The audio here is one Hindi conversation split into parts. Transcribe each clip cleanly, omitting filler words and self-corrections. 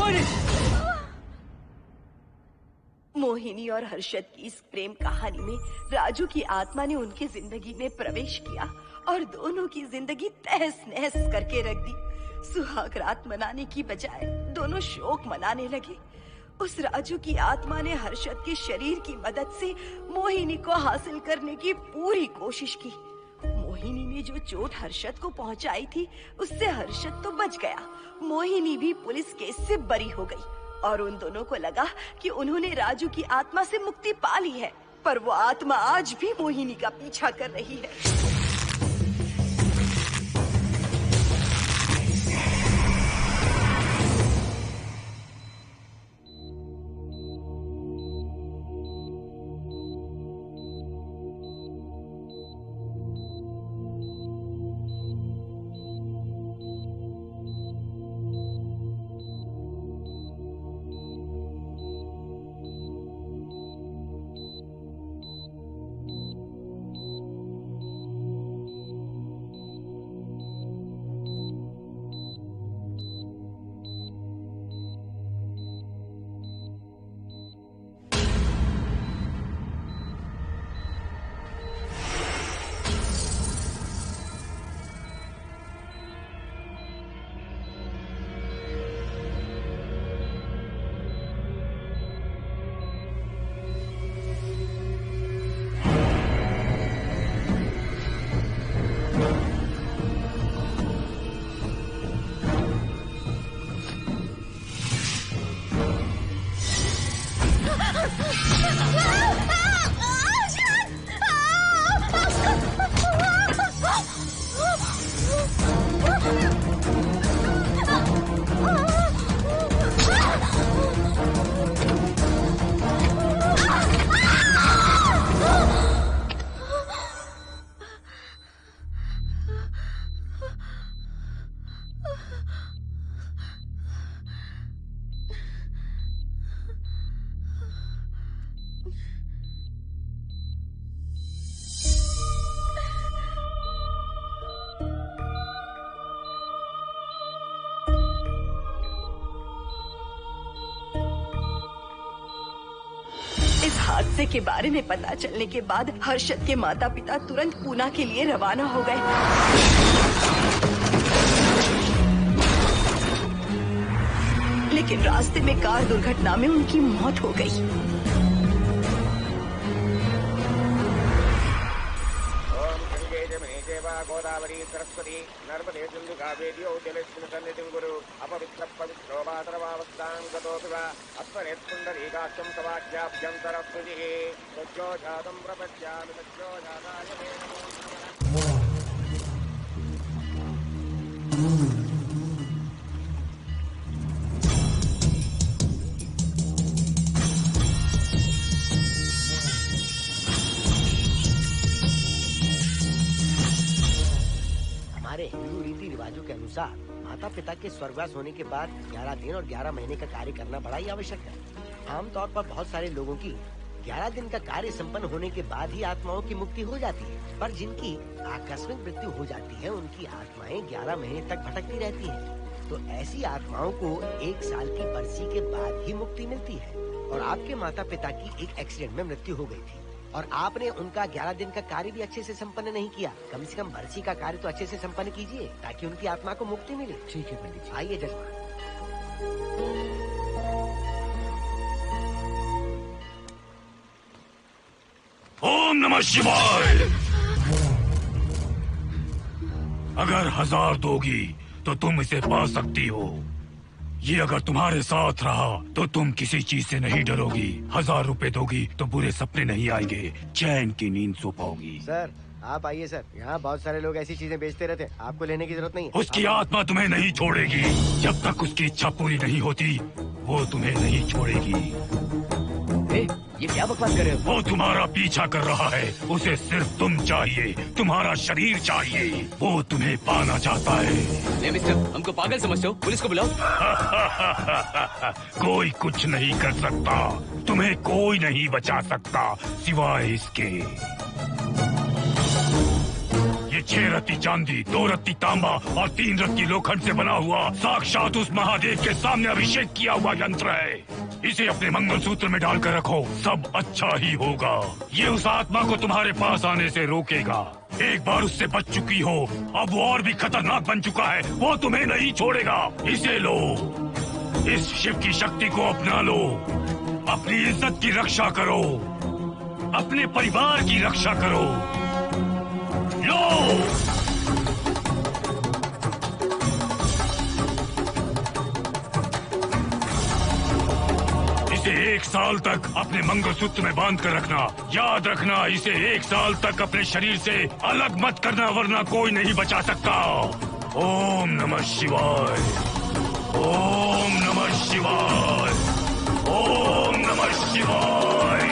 छोड़। मोहिनी और हर्षद की इस प्रेम कहानी में राजू की आत्मा ने उनकी जिंदगी में प्रवेश किया और दोनों की जिंदगी तहस नहस करके रख दी। सुहाग रात मनाने की बजाय दोनों शोक मनाने लगे। उस राजू की आत्मा ने हर्षद के शरीर की मदद से मोहिनी को हासिल करने की पूरी कोशिश की। मोहिनी ने जो चोट हर्षद को पहुंचाई थी उससे हर्षद तो बच गया, मोहिनी भी पुलिस केस से बरी हो गई और उन दोनों को लगा कि उन्होंने राजू की आत्मा से मुक्ति पा ली है, पर वो आत्मा आज भी मोहिनी का पीछा कर रही है। हादसे के बारे में पता चलने के बाद हर्षद के माता पिता तुरंत पूना के लिए रवाना हो गए। लेकिन रास्ते में कार दुर्घटना में उनकी मौत हो गई। गोदावरी सरस्वती नर्मदे सिंधु कावेरी जलेस्मिन् सन्निधिं कुरु अपवित्रः पवित्रो मातरमावस्थां गतोऽपि वा अस्मनेत्पुण्डरीकाक्षं तवाख्याभ्यन्तरस्तुतिः सज्जो जातं प्रपश्यामि सज्जो जाताय मे नमो नमः। हिंदू रीति रिवाजों के अनुसार माता पिता के स्वर्गवास होने के बाद 11 दिन और 11 महीने का कार्य करना बड़ा ही आवश्यक है। आमतौर पर बहुत सारे लोगों की 11 दिन का कार्य संपन्न होने के बाद ही आत्माओं की मुक्ति हो जाती है, पर जिनकी आकस्मिक मृत्यु हो जाती है उनकी आत्माएं 11 महीने तक भटकती रहती हैं। तो ऐसी आत्माओं को 1 साल की बरसी के बाद ही मुक्ति मिलती है। और आपके माता पिता की एक एक्सीडेंट में मृत्यु हो गई थी और आपने उनका 11 दिन का कार्य भी अच्छे से संपन्न नहीं किया। कम से कम बरसी का कार्य तो अच्छे से संपन्न कीजिए ताकि उनकी आत्मा को मुक्ति मिले। ठीक है पंडित जी। आइए जजमान। ओम नमः शिवाय। अगर 1000 दोगी तो तुम इसे पा सकती हो। ये अगर तुम्हारे साथ रहा तो तुम किसी चीज से नहीं डरोगी। 1000 रुपए दोगी तो बुरे सपने नहीं आएंगे, चैन की नींद सो पाओगी। सर आप आइए सर, यहाँ बहुत सारे लोग ऐसी चीजें बेचते रहते हैं, आपको लेने की जरूरत नहीं है। उसकी आत्मा तुम्हें नहीं छोड़ेगी। जब तक उसकी इच्छा पूरी नहीं होती वो तुम्हें नहीं छोड़ेगी। ये क्या बकवास कर रहे हो? वो तुम्हारा पीछा कर रहा है, उसे सिर्फ तुम चाहिए, तुम्हारा शरीर चाहिए, वो तुम्हें पाना चाहता है। मिस्टर, हमको पागल समझते हो? पुलिस को बुलाओ। कोई कुछ नहीं कर सकता, तुम्हें कोई नहीं बचा सकता सिवाय इसके। ये 6 रत्ती चांदी, 2 रत्ती तांबा और 3 रत्ती लोखंड से बना हुआ साक्षात उस महादेव के सामने अभिषेक किया हुआ यंत्र है। इसे अपने मंगलसूत्र में डालकर रखो, सब अच्छा ही होगा। ये उस आत्मा को तुम्हारे पास आने से रोकेगा। एक बार उससे बच चुकी हो, अब वो और भी खतरनाक बन चुका है, वो तुम्हें नहीं छोड़ेगा। इसे लो, इस शिव की शक्ति को अपना लो, अपनी इज्जत की रक्षा करो, अपने परिवार की रक्षा करो। लो! इसे 1 साल तक अपने मंगलसूत्र में बांध कर रखना। याद रखना, इसे 1 साल तक अपने शरीर से अलग मत करना, वरना कोई नहीं बचा सकता। ओम नमः शिवाय, ओम नमः शिवाय, ओम नमः शिवाय।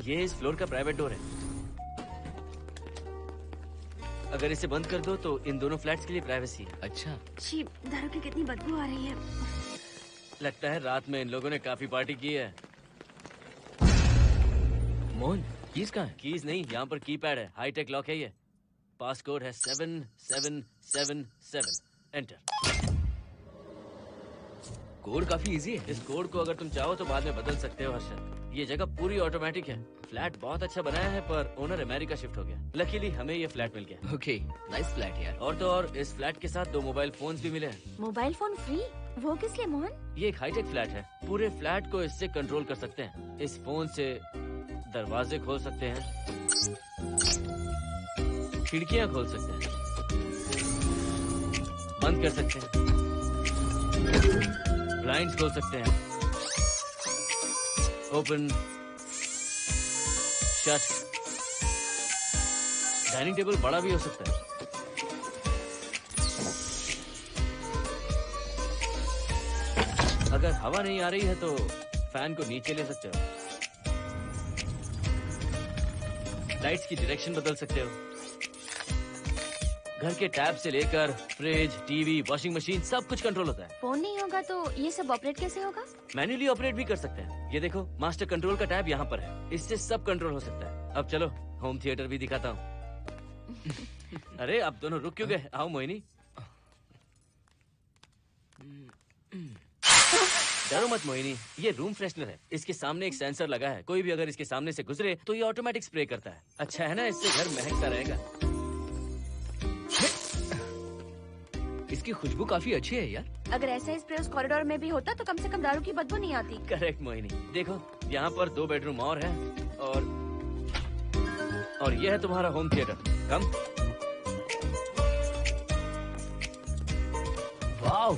ये इस फ्लोर का प्राइवेट डोर है। अगर इसे बंद कर दो तो इन दोनों फ्लैट्स के लिए प्राइवेसी है। अच्छा, छी, दारू की कितनी बदबू आ रही है। लगता है रात में इन लोगों ने काफी पार्टी की है। मोहन, कीज कहाँ है? कीज नहीं, यहाँ पर कीपैड है, हाईटेक लॉक है ये। पासकोड है 7777। एंटर। कोड काफी इजी है। इस कोड को अगर तुम चाहो तो बाद में बदल सकते हो हर्षद। ये जगह पूरी ऑटोमेटिक है। फ्लैट बहुत अच्छा बनाया है, पर ओनर अमेरिका शिफ्ट हो गया। लकीली हमें ये फ्लैट मिल गया। ओके, नाइस फ्लैट यार। और तो और इस फ्लैट के साथ 2 मोबाइल फोन्स भी मिले हैं। Mobile phone free? वो किस लिए मोहन? ये एक हाईटेक फ्लैट है, पूरे फ्लैट को इससे कंट्रोल कर सकते हैं। इस फोन से दरवाजे खोल सकते हैं, खिड़कियां खोल सकते हैं, बंद कर सकते हैं, ब्लाइंड्स खोल सकते हैं, ओपन, शट। डाइनिंग टेबल बड़ा भी हो सकता है। अगर हवा नहीं आ रही है तो फैन को नीचे ले सकते हो। लाइट्स की डायरेक्शन बदल सकते हो। घर के टैब से लेकर फ्रिज, टीवी, वॉशिंग मशीन सब कुछ कंट्रोल होता है। फोन नहीं होगा तो ये सब ऑपरेट कैसे होगा? मैन्युअली ऑपरेट भी कर सकते हैं। ये देखो, मास्टर कंट्रोल का टैब यहाँ पर है, इससे सब कंट्रोल हो सकता है। अब चलो होम थिएटर भी दिखाता हूँ। अरे आप दोनों रुक क्यों गए? आओ मोहिनी। डरो मत मोहिनी, ये रूम फ्रेशनर है। इसके सामने एक सेंसर लगा है, कोई भी अगर इसके सामने से गुजरे तो ये ऑटोमेटिक स्प्रे करता है। अच्छा है ना, इससे घर महकता रहेगा। इसकी खुशबू काफी अच्छी है यार। अगर ऐसा स्प्रे उस कॉरिडोर में भी होता तो कम से कम दारू की बदबू नहीं आती। करेक्ट मोहिनी। देखो, यहाँ पर 2 बेडरूम और है, और ये है तुम्हारा होम थिएटर। कम। वाह,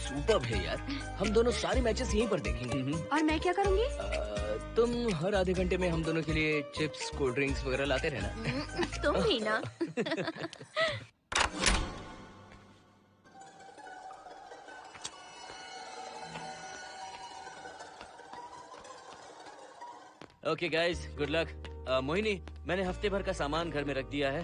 सुपर्ब है यार। हम दोनों सारे मैचेस यहीं पर देखेंगे। और मैं क्या करूँगी? तुम हर आधे घंटे में हम दोनों के लिए चिप्स, कोल्ड ड्रिंक्स वगैरह लाते रहना। तुम भी ना। Okay guys, good luck. Mohini, मैंने हफ्ते भर का सामान घर में रख दिया है।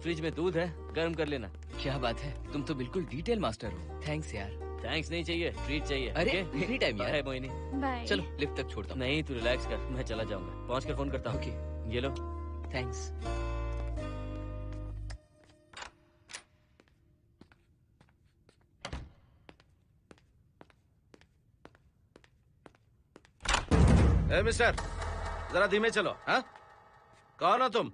फ्रिज में दूध है, गर्म कर लेना। क्या बात है, तुम तो बिल्कुल डिटेल मास्टर हो। थैंक्स यार। थैंक्स नहीं चाहिए, ट्रीट चाहिए। अरे okay? एनी टाइम यार। बाय मोहिनी। बाय। चलो लिफ्ट तक छोड़ता हूँ। नहीं, तू रिलैक्स कर, मैं चला जाऊंगा। पहुंच कर फोन करता हूँ। ओके, ये लो। थैंक्स। ए मिस्टर, जरा धीमे चलो। हाँ, कौन हो तुम?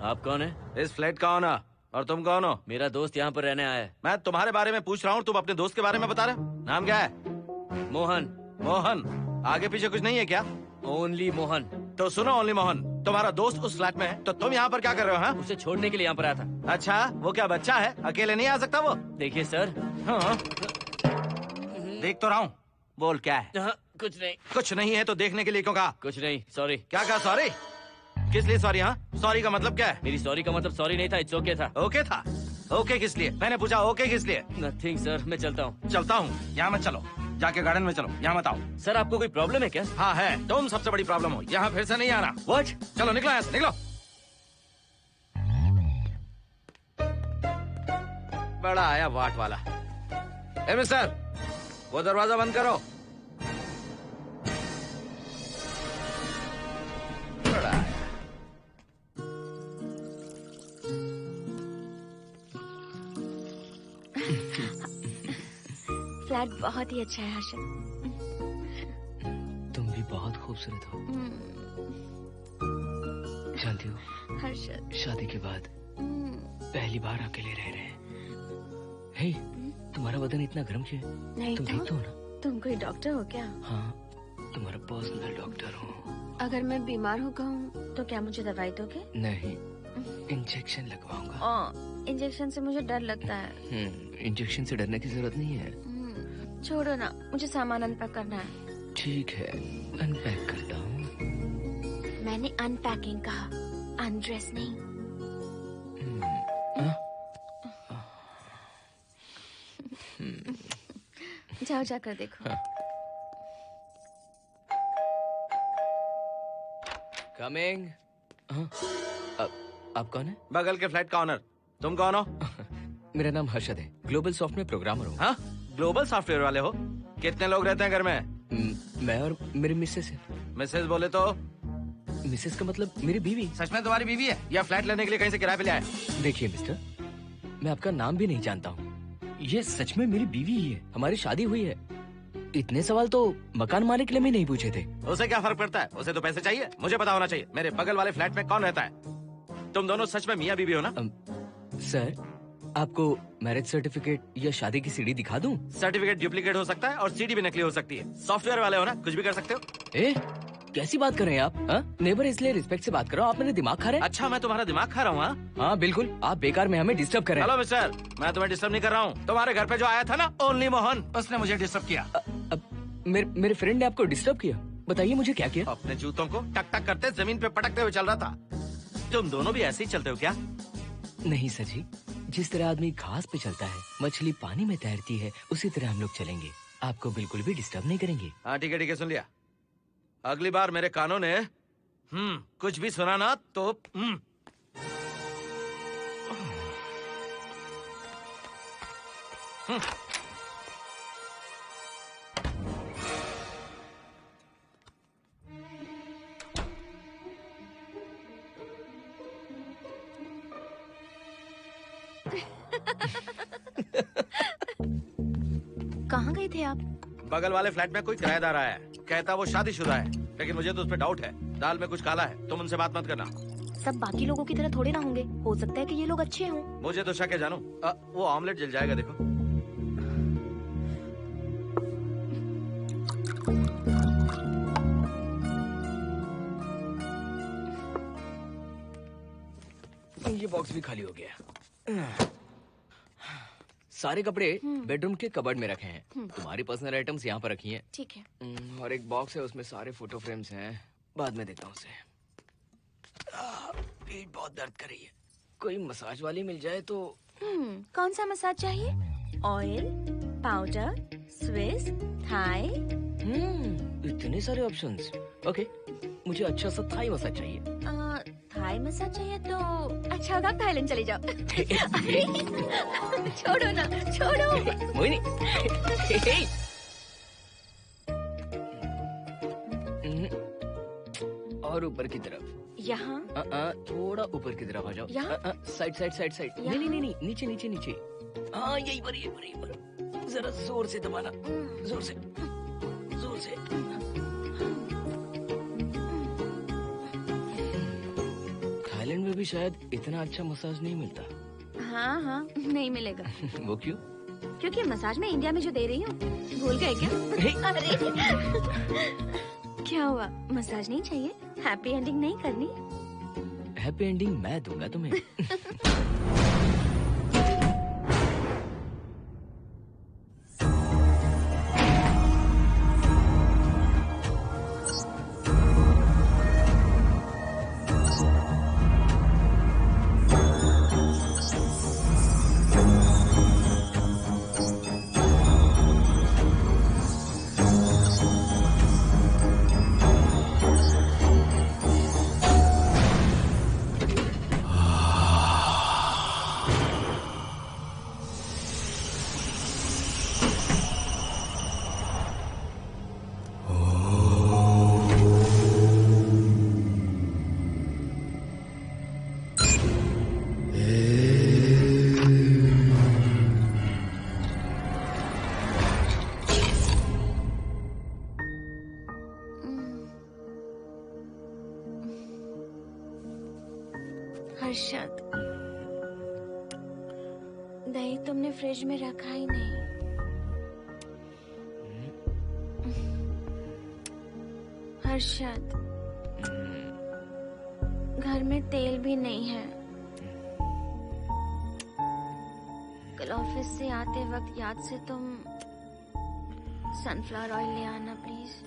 आप कौन है? इस फ्लैट का ओनर। और तुम कौन हो? मेरा दोस्त यहाँ पर रहने आया है। मैं तुम्हारे बारे में पूछ रहा हूँ, तुम अपने दोस्त के बारे में बता रहे हो। नाम क्या है? मोहन। मोहन? आगे पीछे कुछ नहीं है क्या? ओनली मोहन। तो सुनो ओनली मोहन, तुम्हारा दोस्त उस फ्लैट में है, तो तुम यहाँ पर क्या कर रहे हो? हाँ? उसे छोड़ने के लिए यहाँ पर आया था। अच्छा, वो क्या बच्चा है? अकेले नहीं आ सकता वो? देखिए सर। हाँ, देख तो रहा हूँ। बोल क्या है? हाँ, कुछ नहीं। कुछ नहीं है तो देखने के लिए क्यों कहा? कुछ नहीं, सॉरी। क्या कहा? सॉरी? किस लिए सॉरी? हाँ, सॉरी का मतलब क्या है? मेरी सॉरी का मतलब सॉरी नहीं था, इट्स ओके था। ओके था? ओके किस लिए? मैंने पूछा ओके किस लिए? नथिंग सर, मैं चलता हूँ। चलता हूँ? यहाँ मत चलो, जाके गार्डन में चलो। यहाँ मत आओ। सर, आपको कोई प्रॉब्लम है क्या? हाँ है, तुम सबसे बड़ी प्रॉब्लम हो। यहाँ फिर से नहीं आना। व्हाट? चलो निकलो यहाँ से, निकलो। बड़ा आया वाट वाला। ए मिस्टर, वो दरवाजा बंद करो। बड़ा आया। फ्लैट बहुत ही अच्छा है हर्षद। तुम भी बहुत खूबसूरत हो। जानती हो, हर्षद शादी के बाद पहली बार अकेले रह रहे हैं। हे, तुम्हारा बदन इतना गर्म क्यों है? नहीं तुम ठीक तो हो ना? तुम कोई डॉक्टर हो क्या? हाँ, तुम्हारा पर्सनल डॉक्टर हूँ। अगर मैं बीमार हो गऊँ तो क्या मुझे दवाई दोगे? नहीं, इंजेक्शन लगवाऊंगा। इंजेक्शन से मुझे डर लगता है। इंजेक्शन से डरने की जरूरत नहीं है। छोड़ो ना, मुझे सामान अनपैक करना है। ठीक है, अनपैक करता हूँ। मैंने अनपैकिंग कहा, अनड्रेस नहीं। जाओ जाकर देखो। कमिंग। आप कौन है? बगल के फ्लैट का ऑनर। तुम कौन हो? मेरा नाम हर्षद है, ग्लोबल सॉफ्ट में प्रोग्रामर हूँ। हाँ, ग्लोबल सॉफ्टवेयर वाले हो? कितने लोग रहते हैं घर में? मैं और मेरी मिसेस है। मिसेज बोले तो? मिसेस का मतलब मेरी बीवी। सच में तुम्हारी बीवी है या फ्लैट लेने के लिए कहीं से किराए पे ले आए? देखिए मिस्टर, मैं आपका नाम भी नहीं जानता हूँ। ये सच में मेरी बीवी ही है, हमारी शादी हुई है। इतने सवाल तो मकान मालिक ने भी नहीं पूछे थे। उसे क्या फर्क पड़ता है? उसे तो पैसे चाहिए, मुझे पता होना चाहिए। मेरे बगल वाले फ्लैट में कौन रहता है? तुम दोनों सच में मियाँ बीवी हो ना? सर, आपको मैरिज सर्टिफिकेट या शादी की सीडी दिखा दूं? सर्टिफिकेट डुप्लीकेट हो सकता है और सीडी भी नकली हो सकती है। सॉफ्टवेयर वाले हो ना, कुछ भी कर सकते हो। कैसी बात कर रहे हैं आप? नेबर, इसलिए रिस्पेक्ट से बात करो। आप मेरे दिमाग खा रहे हैं? अच्छा, मैं तुम्हारा दिमाग खा रहा हूँ? हाँ बिल्कुल, आप बेकार में हमें डिस्टर्ब कर रहे हैं। हेलो मिस्टर, मैं तुम्हें डिस्टर्ब नहीं कर रहा हूँ। तुम्हारे घर पे जो आया था ना, ओनली मोहन, उसने मुझे डिस्टर्ब किया। मेरे फ्रेंड ने आपको डिस्टर्ब किया? बताइए मुझे क्या किया? अपने जूतों को टक टक करते जमीन पे पटकते हुए चल रहा था। तुम दोनों भी ऐसे ही चलते हो क्या? नहीं सर जी, जिस तरह आदमी घास पे चलता है, मछली पानी में तैरती है, उसी तरह हम लोग चलेंगे। आपको बिल्कुल भी डिस्टर्ब नहीं करेंगे। हाँ ठीक है, सुन लिया। अगली बार मेरे कानों ने कुछ भी सुना ना तो कहाँ गए थे आप? बगल वाले फ्लैट में कोई किराएदार आया है, कहता वो शादीशुदा है, लेकिन मुझे तो उस पर डाउट है। दाल में कुछ काला है, तुम उनसे बात मत करना। सब बाकी लोगों की तरह थोड़े ना होंगे, हो सकता है कि ये लोग अच्छे हों। मुझे तो शक है जानू। वो ऑमलेट जल जाएगा, देखो। ये बॉक्स भी खाली हो गया। सारे कपड़े बेडरूम के कबर्ड में रखे हैं। तुम्हारी पर्सनल आइटम्स यहाँ पर रखी हैं। ठीक है। और एक बॉक्स है, उसमें सारे फोटो फ्रेम्स हैं। बाद में देता हूँ उसे। पीठ बहुत दर्द कर रही है, कोई मसाज वाली मिल जाए तो। कौन सा मसाज चाहिए? Oil, powder, Swiss, Thai? इतने सारे ऑप्शंस। ओके, मुझे अच्छा सा थाई मसाज चाहिए। थाई मसाज चाहिए तो अच्छा होगा थाईलैंड चले जाओ। अरे छोड़ो ना, छोड़ो। मोहिनी। और ऊपर की तरफ। यहाँ? थोड़ा ऊपर की तरफ आ जाओ। यहाँ? Side side side side. नहीं नहीं नहीं, नीचे नीचे नीचे। हाँ यही पर, यही पर, यही पर। जरा जोर से दबाना, जोर से, जोर से। थाईलैंड में भी शायद इतना अच्छा मसाज नहीं मिलता। हाँ हाँ, नहीं मिलेगा। वो क्यों? क्योंकि मसाज मैं इंडिया में जो दे रही हूँ, भूल गए क्या? अरे क्या हुआ, मसाज नहीं चाहिए? हैप्पी एंडिंग नहीं करनी? हैप्पी एंडिंग मैं दूंगा तुम्हें। हर्षद, दही तुमने फ्रिज में रखा ही नहीं। हर्षद, घर में तेल भी नहीं है। कल ऑफिस से आते वक्त याद से तुम सनफ्लावर ऑयल ले आना प्लीज।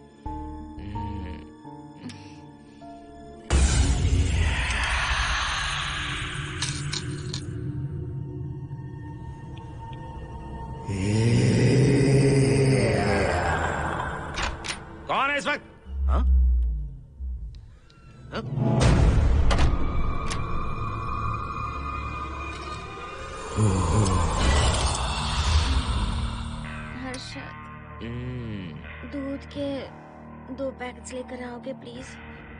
कौन है इस वक्त? हाँ? हाँ? हर्षद, दूध के 2 पैकेट्स लेकर आओगे प्लीज?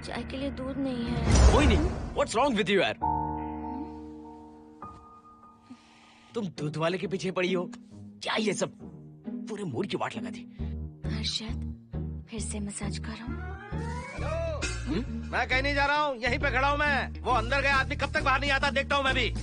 चाय के लिए दूध नहीं है। Mohini, what's wrong with you यार? तुम दूध वाले के पीछे पड़ी हो क्या? ये सब पूरे मूड की वाट लगा दी। हर्षद, फिर से मसाज करो। मैं कहीं नहीं जा रहा हूँ, यहीं पे खड़ा हूँ मैं। वो अंदर गया आदमी कब तक बाहर नहीं आता, देखता हूँ मैं भी।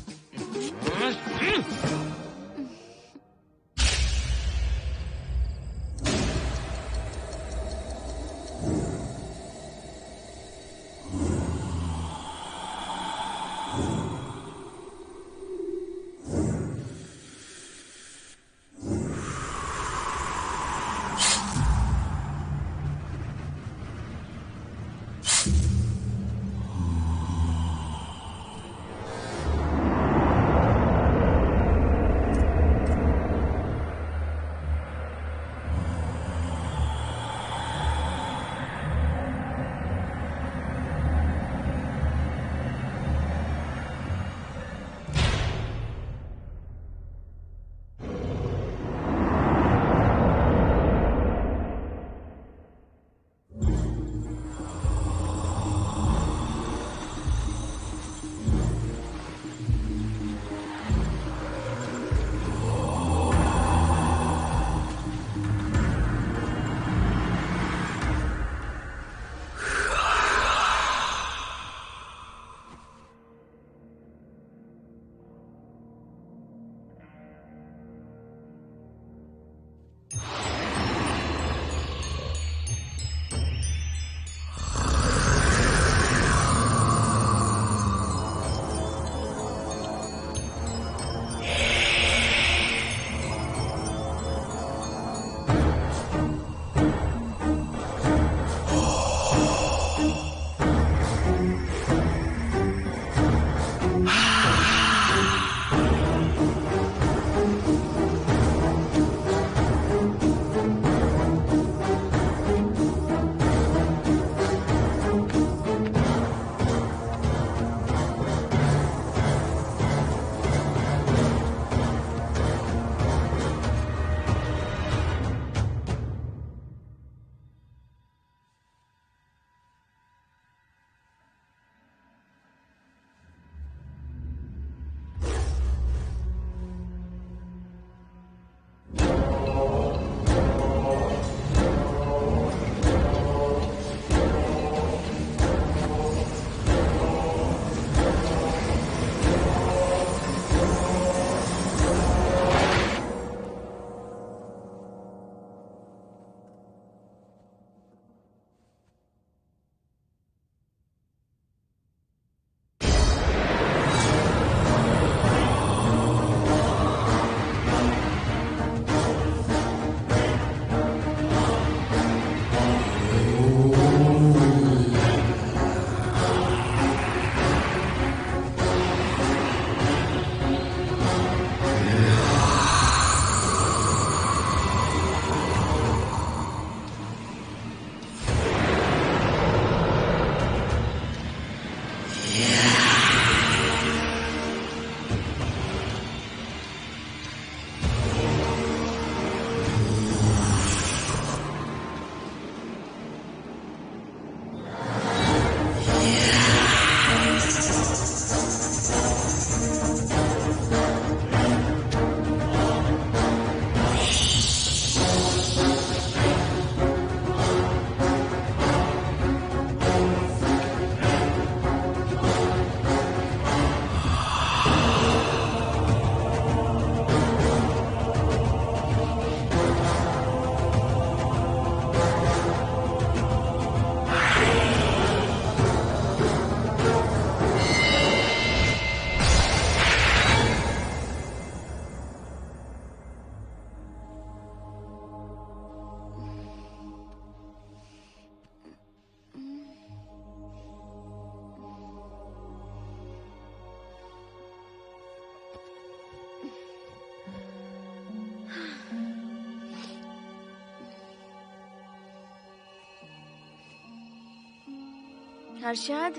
हर्षद,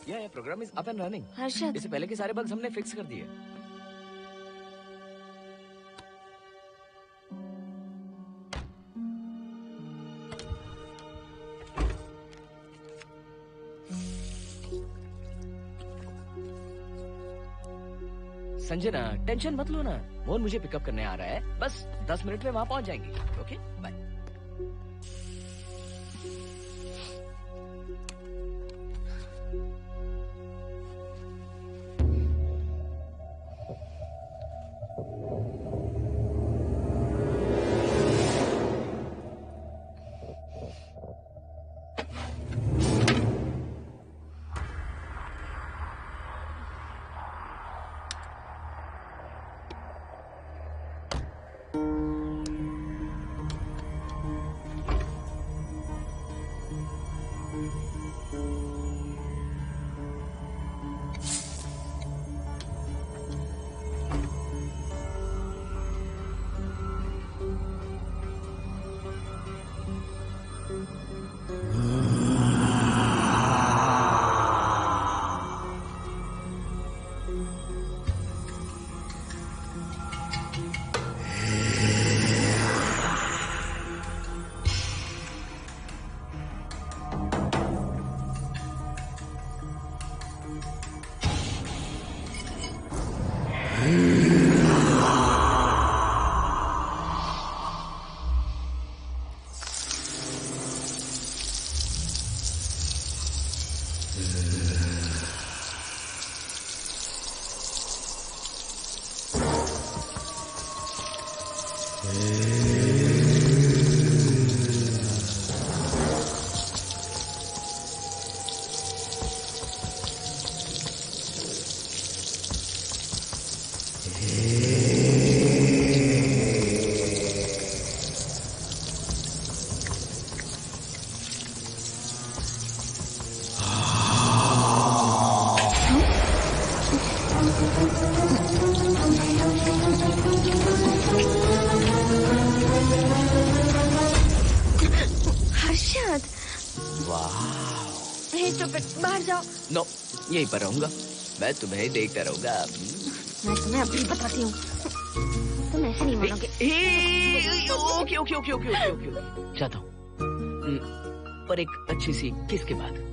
ये program is up and running. Harshad, इससे पहले के सारे बग्स हमने फिक्स कर दिए। संजना, टेंशन मत लो ना। मोहन मुझे पिकअप करने आ रहा है, बस 10 मिनट में वहां पहुंच जाएंगे। Okay, bye. Harshad, hey stupid, बाहर जाओ। नो, यहीं पर रहूंगा। मैं तुम्हें देखता रहूंगा। मैं तुम्हें अभी बताती हूँ, तुम ऐसे नहीं मानोगे। Okay okay okay okay okay okay, जाता हूँ, पर एक अच्छी सी किस के बाद।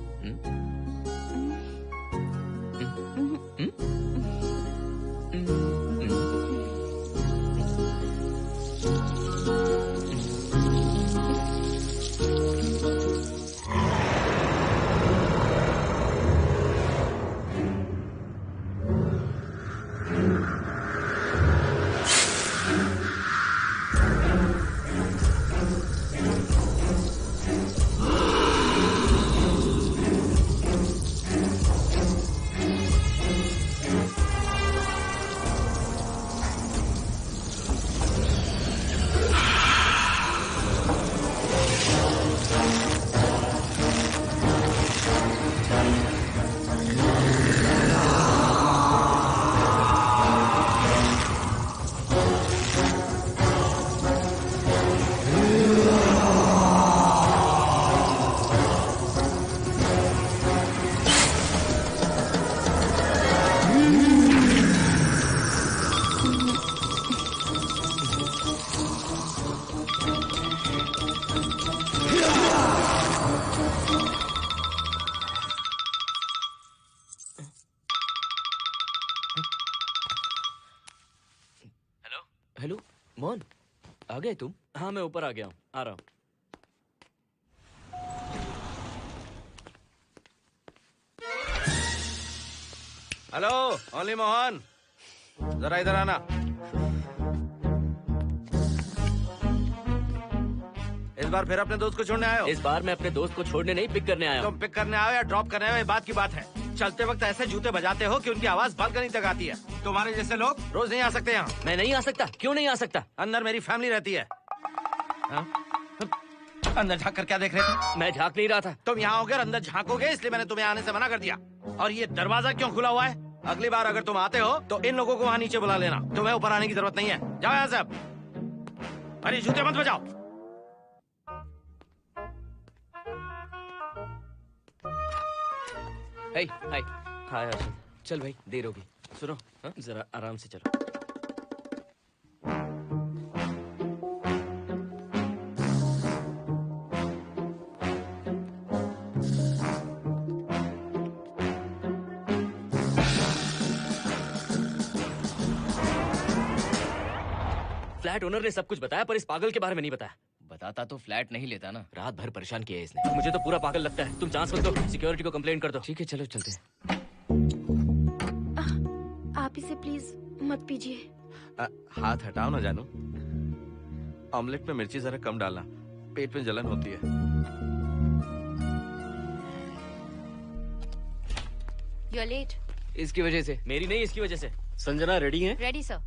हेलो मोहन, आ गए तुम? हाँ, मैं ऊपर आ गया हूँ, आ रहा हूँ। हेलो, ओनली मोहन, जरा इधर आना। इस बार फिर अपने दोस्त को छोड़ने आए हो? इस बार मैं अपने दोस्त को छोड़ने नहीं, पिक करने आया हूँ। तुम पिक करने आए हो या ड्रॉप करने आए हो, ये बात की बात है। चलते वक्त ऐसे जूते बजाते हो कि उनकी आवाज बालकनी तक आती है। तुम्हारे जैसे लोग रोज नहीं आ सकते यहाँ। मैं नहीं आ सकता? क्यों नहीं आ सकता? अंदर मेरी फैमिली रहती है। अंदर झाँक कर क्या देख रहे थे? मैं झाँक नहीं रहा था। तुम यहाँ होकर अंदर झाँकोगे, इसलिए मैंने तुम्हें आने से मना कर दिया। और ये दरवाजा क्यों खुला हुआ है? अगली बार अगर तुम आते हो तो इन लोगों को वहाँ नीचे बुला लेना। तुम्हें ऊपर आने की जरूरत नहीं है। जाओ यहाँ से अब। अरे जूते मत बजाओ। हाय हाय। हाय हर्षद। चल भाई, देर होगी। सुनो, जरा आराम से चलो। फ्लैट ओनर ने सब कुछ बताया पर इस पागल के बारे में नहीं बताया। बताता तो फ्लैट नहीं लेता ना। रात भर परेशान किया है इसने। मुझे तो पूरा पागल लगता है। तुम चांस मत दो, सिक्योरिटी को कंप्लेंट कर दो। ठीक है, चलो चलते हैं। आप इसे प्लीज मत पीजिए। हाथ हटाओ ना जानू। ऑमलेट में मिर्ची जरा कम डालना, पेट में जलन होती है। You're late. इसकी वजह से। मेरी नहीं, इसकी वजह से। संजना रेडी हैं? Ready, sir.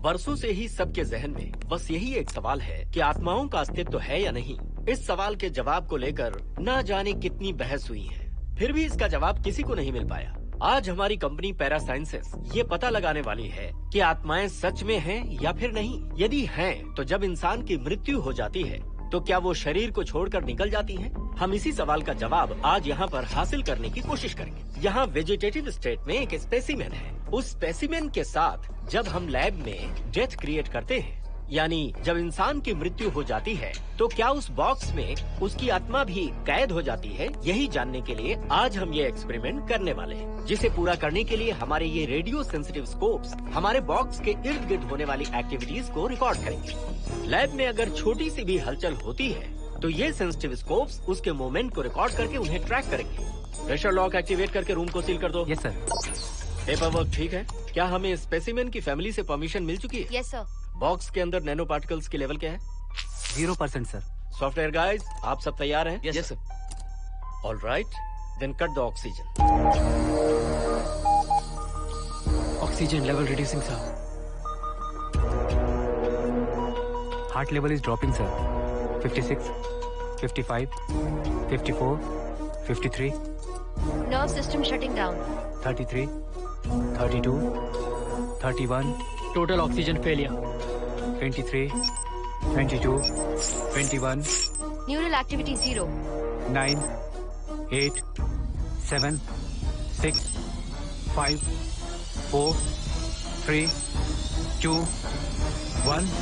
बरसों से ही सबके जहन में बस यही एक सवाल है कि आत्माओं का अस्तित्व है या नहीं। इस सवाल के जवाब को लेकर ना जाने कितनी बहस हुई है, फिर भी इसका जवाब किसी को नहीं मिल पाया। आज हमारी कंपनी पैरा साइंसेस ये पता लगाने वाली है कि आत्माएं सच में हैं या फिर नहीं। यदि हैं, तो जब इंसान की मृत्यु हो जाती है तो क्या वो शरीर को छोड़कर निकल जाती हैं? हम इसी सवाल का जवाब आज यहाँ पर हासिल करने की कोशिश करेंगे। यहाँ वेजिटेटिव स्टेट में एक स्पेसिमेन है। उस स्पेसिमेन के साथ जब हम लैब में डेथ क्रिएट करते हैं, यानी जब इंसान की मृत्यु हो जाती है, तो क्या उस बॉक्स में उसकी आत्मा भी कैद हो जाती है? यही जानने के लिए आज हम ये एक्सपेरिमेंट करने वाले हैं, जिसे पूरा करने के लिए हमारे ये रेडियो सेंसिटिव स्कोप्स हमारे बॉक्स के इर्द गिर्द होने वाली एक्टिविटीज को रिकॉर्ड करेंगे। लैब में अगर छोटी सी भी हलचल होती है तो ये सेंसिटिव स्कोप्स उसके मूवमेंट को रिकॉर्ड करके उन्हें ट्रैक करेंगे। प्रेशर लॉक एक्टिवेट करके रूम को सील कर दो। Yes sir. पेपर वर्क ठीक है? क्या हमें स्पेसिमेन की फैमिली से परमिशन मिल चुकी है? Yes, sir. बॉक्स के अंदर नैनो पार्टिकल्स की लेवल क्या है? 0% सर। सॉफ्टवेयर गाइस, आप सब तैयार हैं? Yes sir. All right, then cut the oxygen. Oxygen level reducing sir. Heart level is dropping sir. 56, 55, 54, 53, Nerve system shutting down. 33, 32, 31, total oxygen failure. 23, 22, 21, Neural activity 0. 9, 8, 7, 6, 5, 4, 3, 2, 1,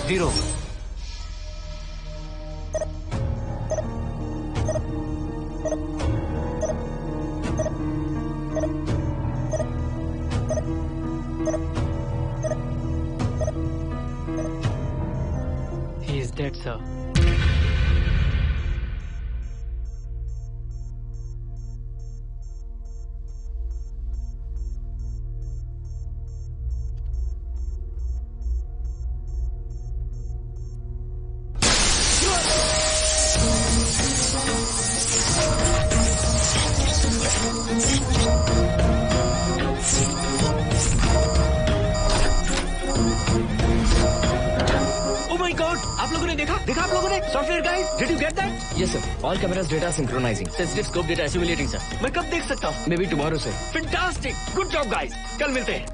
0. He is dead, sir. आप लोगों ने देखा आप लोगों ने? Software guys, did you get that? Yes sir. All cameras data synchronizing. Sensitive scope data assimilating sir. मैं कब देख सकता हूँ? Maybe tomorrow sir. Fantastic, good job guys, कल मिलते हैं।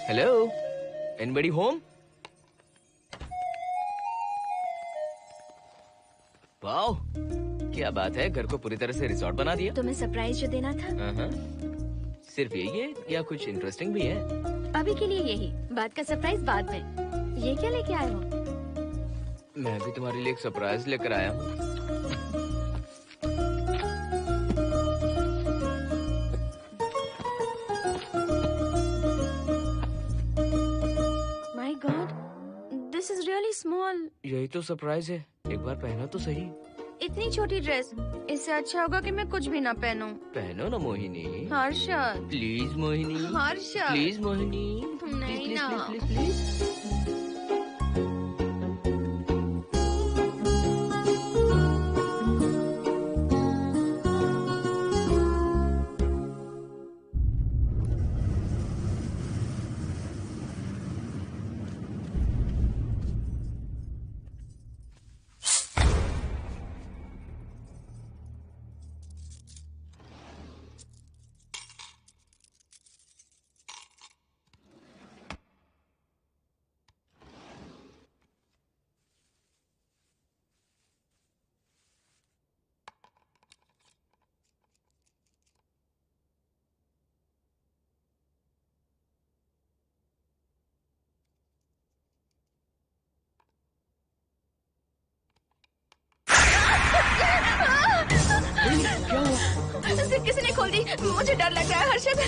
Hello? Anybody home? वाओ, क्या बात है, घर को पूरी तरह से रिसोर्ट बना दिया। तुम्हें सरप्राइज जो देना था। सिर्फ यही है या कुछ इंटरेस्टिंग भी है? अभी के लिए यही, बात का सरप्राइज बाद में। ये क्या लेके आए हो? मैं भी तुम्हारे लिए एक सरप्राइज लेकर आया हूँ। My God, this is really small. यही तो सरप्राइज है, एक बार पहना तो सही। इतनी छोटी ड्रेस, इससे अच्छा होगा कि मैं कुछ भी ना पहनूं। पहनो ना मोहिनी। हर्षद, प्लीज मोहिनी। हर्षद, प्लीज मोहिनी। नहीं प्लीज ना। Please please please. किसी ने खोल दी। मुझे डर लग रहा है हर्षद।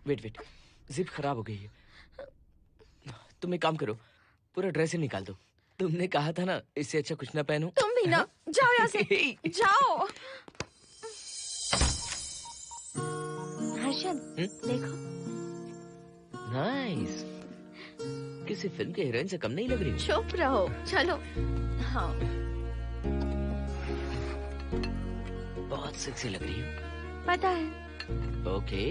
वेट, जिप खराब हो गई है। तुम एक काम करो, पूरा ड्रेस ही निकाल दो। तुमने कहा था ना इससे अच्छा कुछ ना पहनो। तुम भी ना, जाओ यहाँ से, जाओ। हर्षद, देखो। नाइस। किसी फिल्म के हीरोइन से कम नहीं लग रही। चुप रहो, चलो। हाँ। बहुत सेक्सी लग रही हो। पता है। ओके।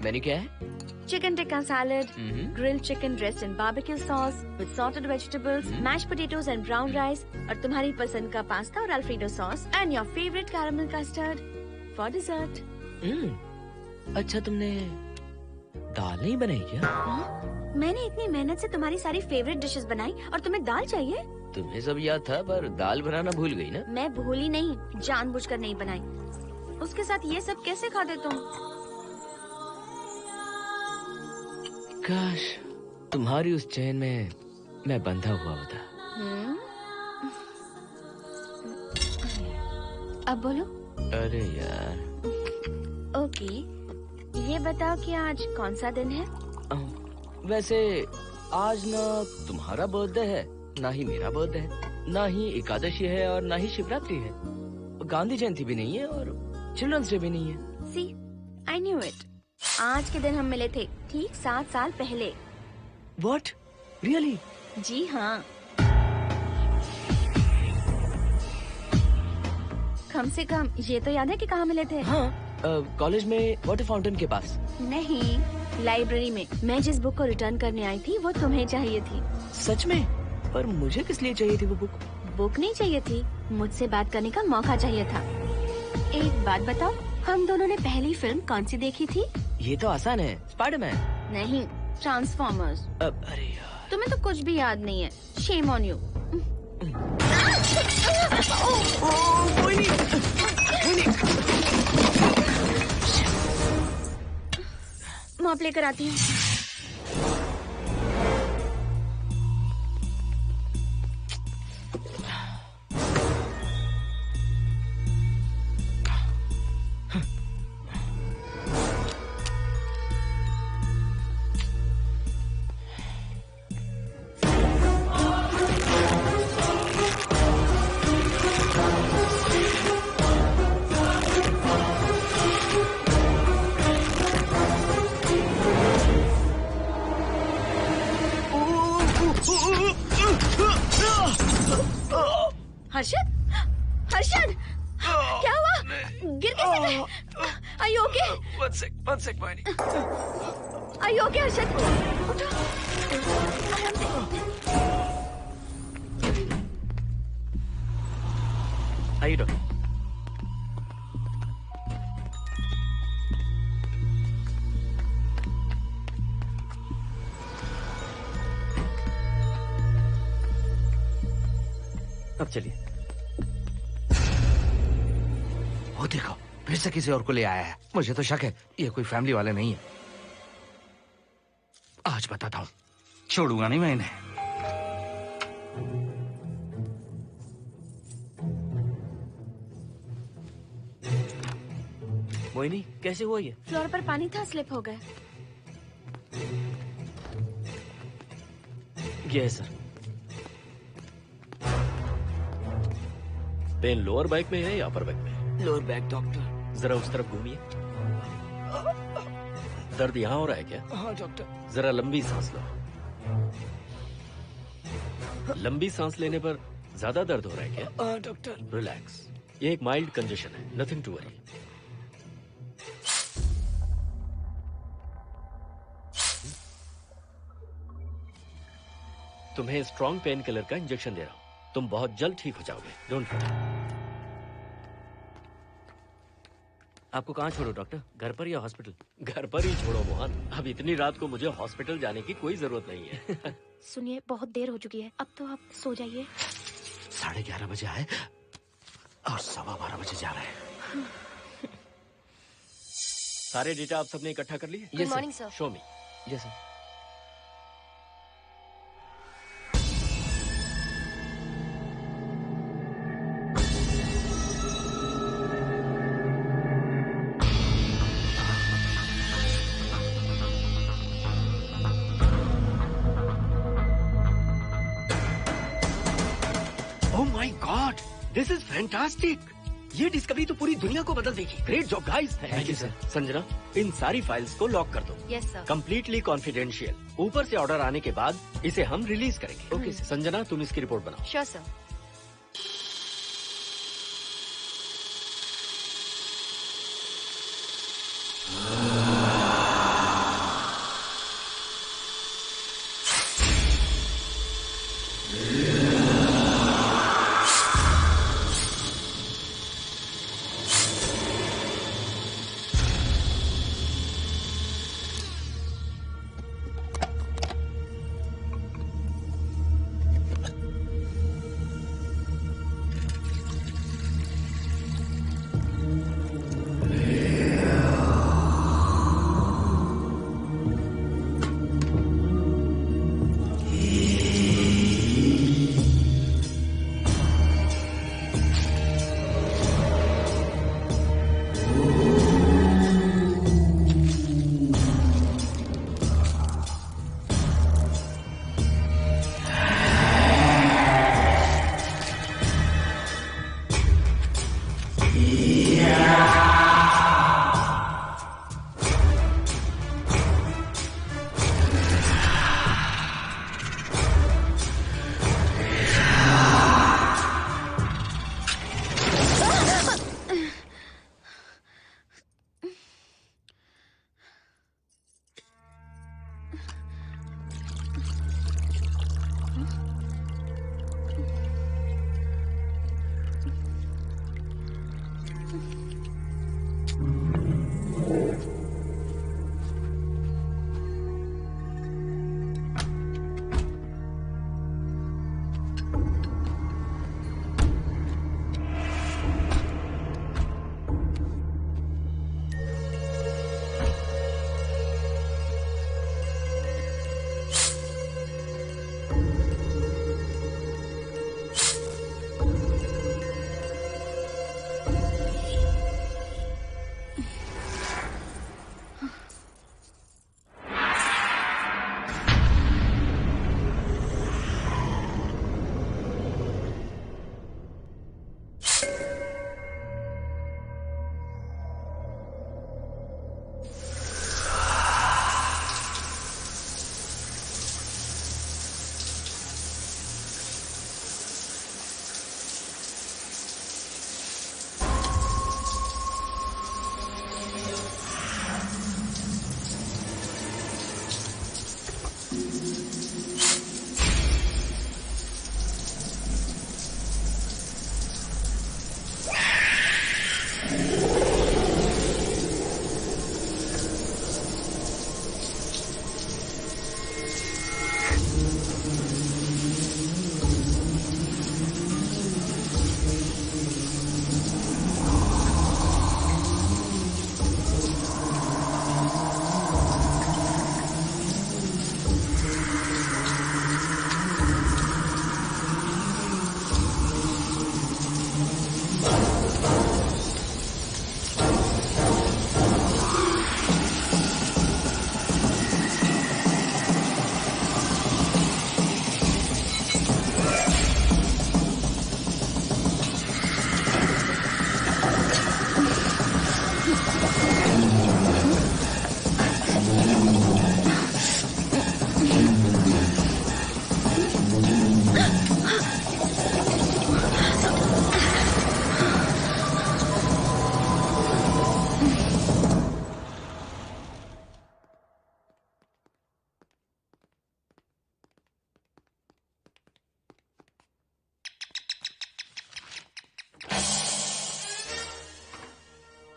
मेन्यू क्या है? Chicken tikka salad, grilled chicken dressed in barbecue sauce with salted vegetables, mashed potatoes and brown rice, और तुम्हारी पसंद का पास्ता और alfredo sauce, and your favorite caramel custard for dessert. अच्छा, तुमने दाल नहीं बनाई क्या? मैंने इतनी मेहनत से तुम्हारी सारी फेवरेट डिशेस बनाई और तुम्हें दाल चाहिए? तुम्हें सब याद था, पर दाल बनाना भूल गई ना? मैं भूली नहीं, जानबूझकर नहीं बनाई। उसके साथ ये सब कैसे खाते तुम? काश तुम्हारी उस चैन में मैं बंधा हुआ होता। अब बोलो। अरे यार। ओके, ये बताओ कि आज कौन सा दिन है? वैसे आज ना तुम्हारा बर्थडे है, ना ही मेरा बर्थडे है, ना ही एकादशी है और ना ही शिवरात्रि है, गांधी जयंती भी नहीं है और चिल्ड्रंस डे भी नहीं है। See, I knew it. आज के दिन हम मिले थे ठीक 7 साल पहले। What? Really? जी हाँ। कम से कम ये तो याद है कि कहाँ मिले थे? हाँ, कॉलेज में वाटर फाउंटेन के पास। नहीं, लाइब्रेरी में। मैं जिस बुक को रिटर्न करने आई थी वो तुम्हें चाहिए थी। सच में? पर मुझे किस लिए चाहिए थी वो बुक? बुक नहीं चाहिए थी, मुझसे बात करने का मौका चाहिए था। एक बात बताओ, हम दोनों ने पहली फिल्म कौन सी देखी थी? ये तो आसान है, स्पाइडरमैन। नहीं, ट्रांसफॉर्मर्स। अरे यार, तुम्हें तो कुछ भी याद नहीं है। Shame on you. मॉप लेकर आती हूँ। हर्षद, हर्षद, क्या हुआ? गिर कैसे गए? Are you okay? One sec, Moini. Are you okay, Harshad? उठो, आराम से। आइए डॉक्टर। अब चलिए। वो देखो, फिर से किसी और को ले आया है। मुझे तो शक है ये कोई फैमिली वाले नहीं है। आज बताता हूँ, छोड़ूंगा नहीं मैं इन्हें। मोहिनी, कैसे हुआ ये? फ्लोर पर पानी था, स्लिप हो गए। ये है सर। पेन लोअर बैक में है या अपर बैक में? Lower back doctor. जरा उस तरफ घूमिए। दर्द यहाँ हो रहा है क्या? हाँ डॉक्टर। जरा लंबी सांस लो। लंबी सांस लेने पर ज्यादा दर्द हो रहा है क्या? हाँ डॉक्टर। रिलैक्स, ये एक माइल्ड कंजेशन है, नथिंग टू वरी। तुम्हें स्ट्रॉन्ग पेन किलर का इंजेक्शन दे रहा हूं, तुम बहुत जल्द ठीक हो जाओगे। Don't worry. आपको कहाँ छोड़ो डॉक्टर, घर पर या हॉस्पिटल? घर पर ही छोड़ो मोहन, अब इतनी रात को मुझे हॉस्पिटल जाने की कोई जरूरत नहीं है। सुनिए, बहुत देर हो चुकी है, अब तो आप सो जाइए। 11:30 बजे आए और 12:15 बजे जा रहे हैं। सारे डेटा आप सबने इकट्ठा कर लिए? Good morning, sir. Show me. Yes sir. This is fantastic. ये डिस्कवरी तो पूरी दुनिया को बदल देगी। Great job guys. Thank you sir. Sanjana, इन सारी फाइल्स को लॉक कर दो। Yes sir. Completely confidential. ऊपर से ऑर्डर आने के बाद इसे हम रिलीज करेंगे। Okay sir. संजना, तुम इसकी रिपोर्ट बनाओ। Sure sir.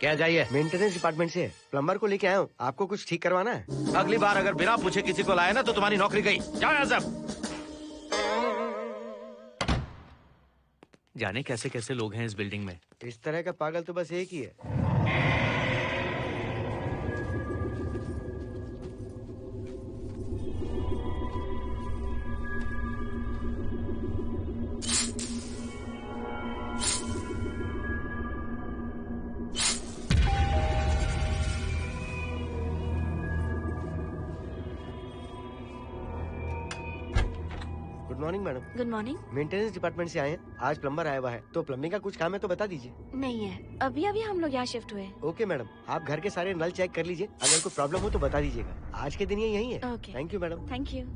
क्या चाहिए? मेंटेनेंस डिपार्टमेंट से प्लम्बर को लेके आया हूँ। आपको कुछ ठीक करवाना है? अगली बार अगर बिना पूछे किसी को लाए ना तो तुम्हारी नौकरी गई। जाओ यहाँ सब। जाने कैसे कैसे लोग हैं इस बिल्डिंग में। इस तरह का पागल तो बस एक ही है। Good morning madam. Good morning. Maintenance department से आए हैं। आज प्लम्बर आया हुआ है, तो प्लम्बिंग का कुछ काम है तो बता दीजिए। नहीं है, अभी अभी हम लोग यहाँ शिफ्ट हुए। ओके मैडम, आप घर के सारे नल चेक कर लीजिए, अगर कोई प्रॉब्लम हो तो बता दीजिएगा। आज के दिन ये यही है। Okay. Thank you madam. Thank you.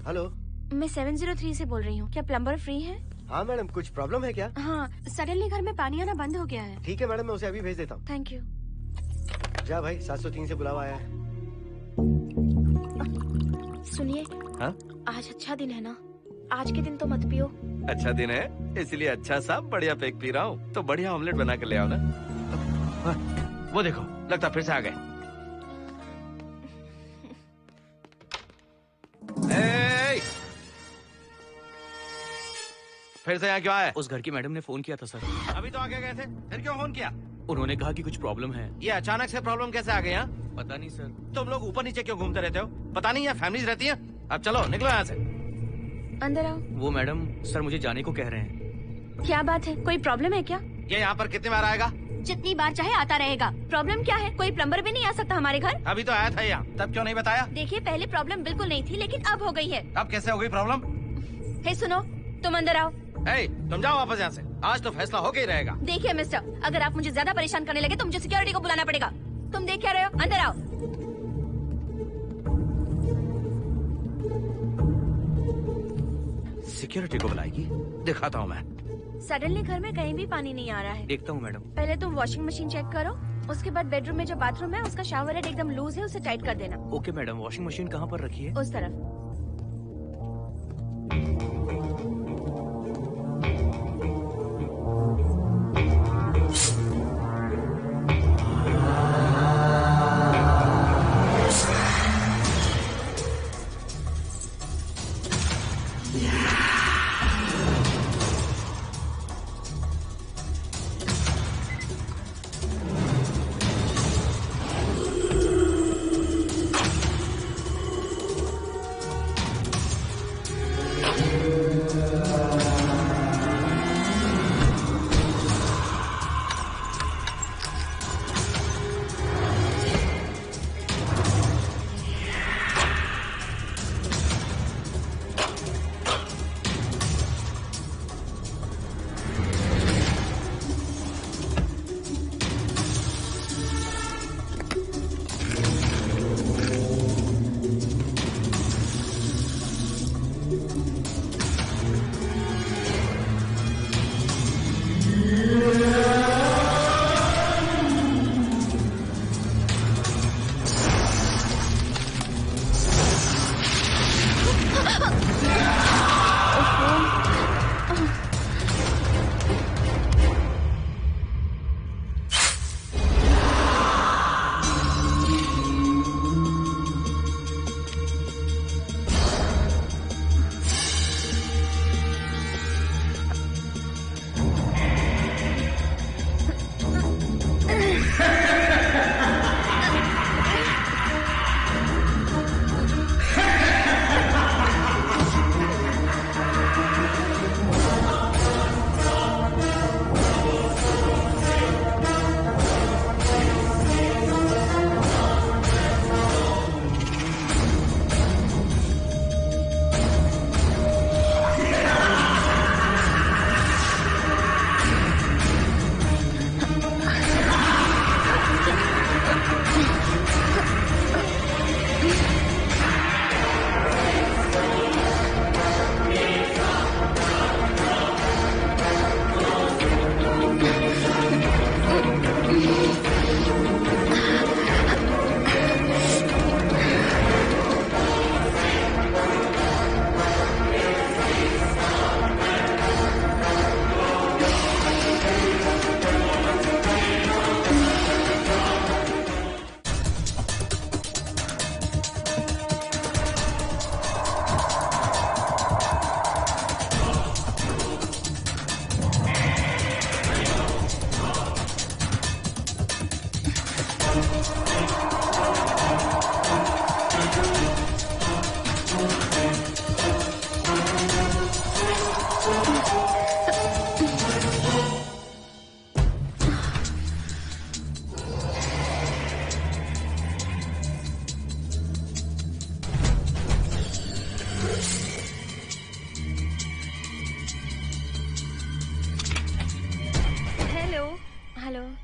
Hello, मैं 703 से बोल रही हूँ। क्या प्लम्बर फ्री है? हाँ मैडम, कुछ प्रॉब्लम है क्या? हाँ, सडनली घर में पानी आना बंद हो गया है। ठीक है मैडम, मैं उसे अभी भेज देता हूँ। Thank you. जा भाई, 703 से बुलावा आया है। सुनिए, हाँ? आज अच्छा दिन है ना? आज के दिन तो मत पियो। अच्छा दिन है, इसलिए अच्छा सा बढ़िया पेक पी रहा हूँ। तो बढ़िया ऑमलेट बना कर ले आओ ना। वो देखो, लगता फिर से आ गए। फिर से यहाँ क्यों आए? उस घर की मैडम ने फोन किया था सर। अभी तो आगे गए थे, फिर क्यों फोन किया? उन्होंने कहा कि कुछ प्रॉब्लम है। ये अचानक से प्रॉब्लम कैसे आ गई? यहाँ पता नहीं सर। तुम लोग ऊपर नीचे क्यों घूमते रहते हो? पता नहीं यहाँ फैमिलीज रहती हैं? अब चलो निकलो यहाँ से। अंदर आओ। वो मैडम सर मुझे जाने को कह रहे हैं। क्या बात है, कोई प्रॉब्लम है क्या? ये यहाँ पर कितनी बार आएगा? जितनी बार चाहे आता रहेगा। प्रॉब्लम क्या है? कोई प्लम्बर भी नहीं आ सकता हमारे घर? अभी तो आया था यहाँ, तब क्यों नहीं बताया? देखिए, पहले प्रॉब्लम बिल्कुल नहीं थी, लेकिन अब हो गई है। अब कैसे हो गई प्रॉब्लम? हे सुनो, तुम अंदर आओ। तुम जाओ वापस यहाँ से। आज तो फैसला होके ही रहेगा। देखिए मिस्टर, अगर आप मुझे ज्यादा परेशान करने लगे तो मुझे सिक्योरिटी को बुलाना पड़ेगा। तुम देख क्या रहे हो? अंदर आओ। सिक्योरिटी को बुलाएगी? दिखाता हूँ मैं। सडनली घर में कहीं भी पानी नहीं आ रहा है। देखता हूँ मैडम। पहले तुम वॉशिंग मशीन चेक करो, उसके बाद बेडरूम में जो बाथरूम है उसका शावर हेड एकदम लूज है, उसे टाइट कर देना। Okay madam. वॉशिंग मशीन कहाँ पर रखी है? उस तरफ।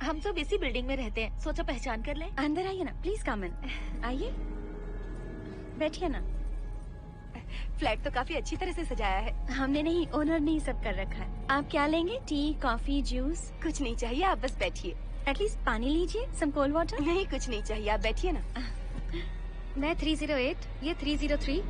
हम सब इसी बिल्डिंग में रहते हैं, सोचा पहचान कर लें। अंदर आइए ना, प्लीज कम इन। आइए, बैठिए ना। फ्लैट तो काफी अच्छी तरह से सजाया है। हमने नहीं, ओनर ने ही सब कर रखा है। आप क्या लेंगे? T, coffee, juice? कुछ नहीं चाहिए, आप बस बैठिए। एटलीस्ट पानी लीजिए, सम कोल्ड वाटर। नहीं, कुछ नहीं चाहिए, आप बैठिए ना। मैं 308, ये 303,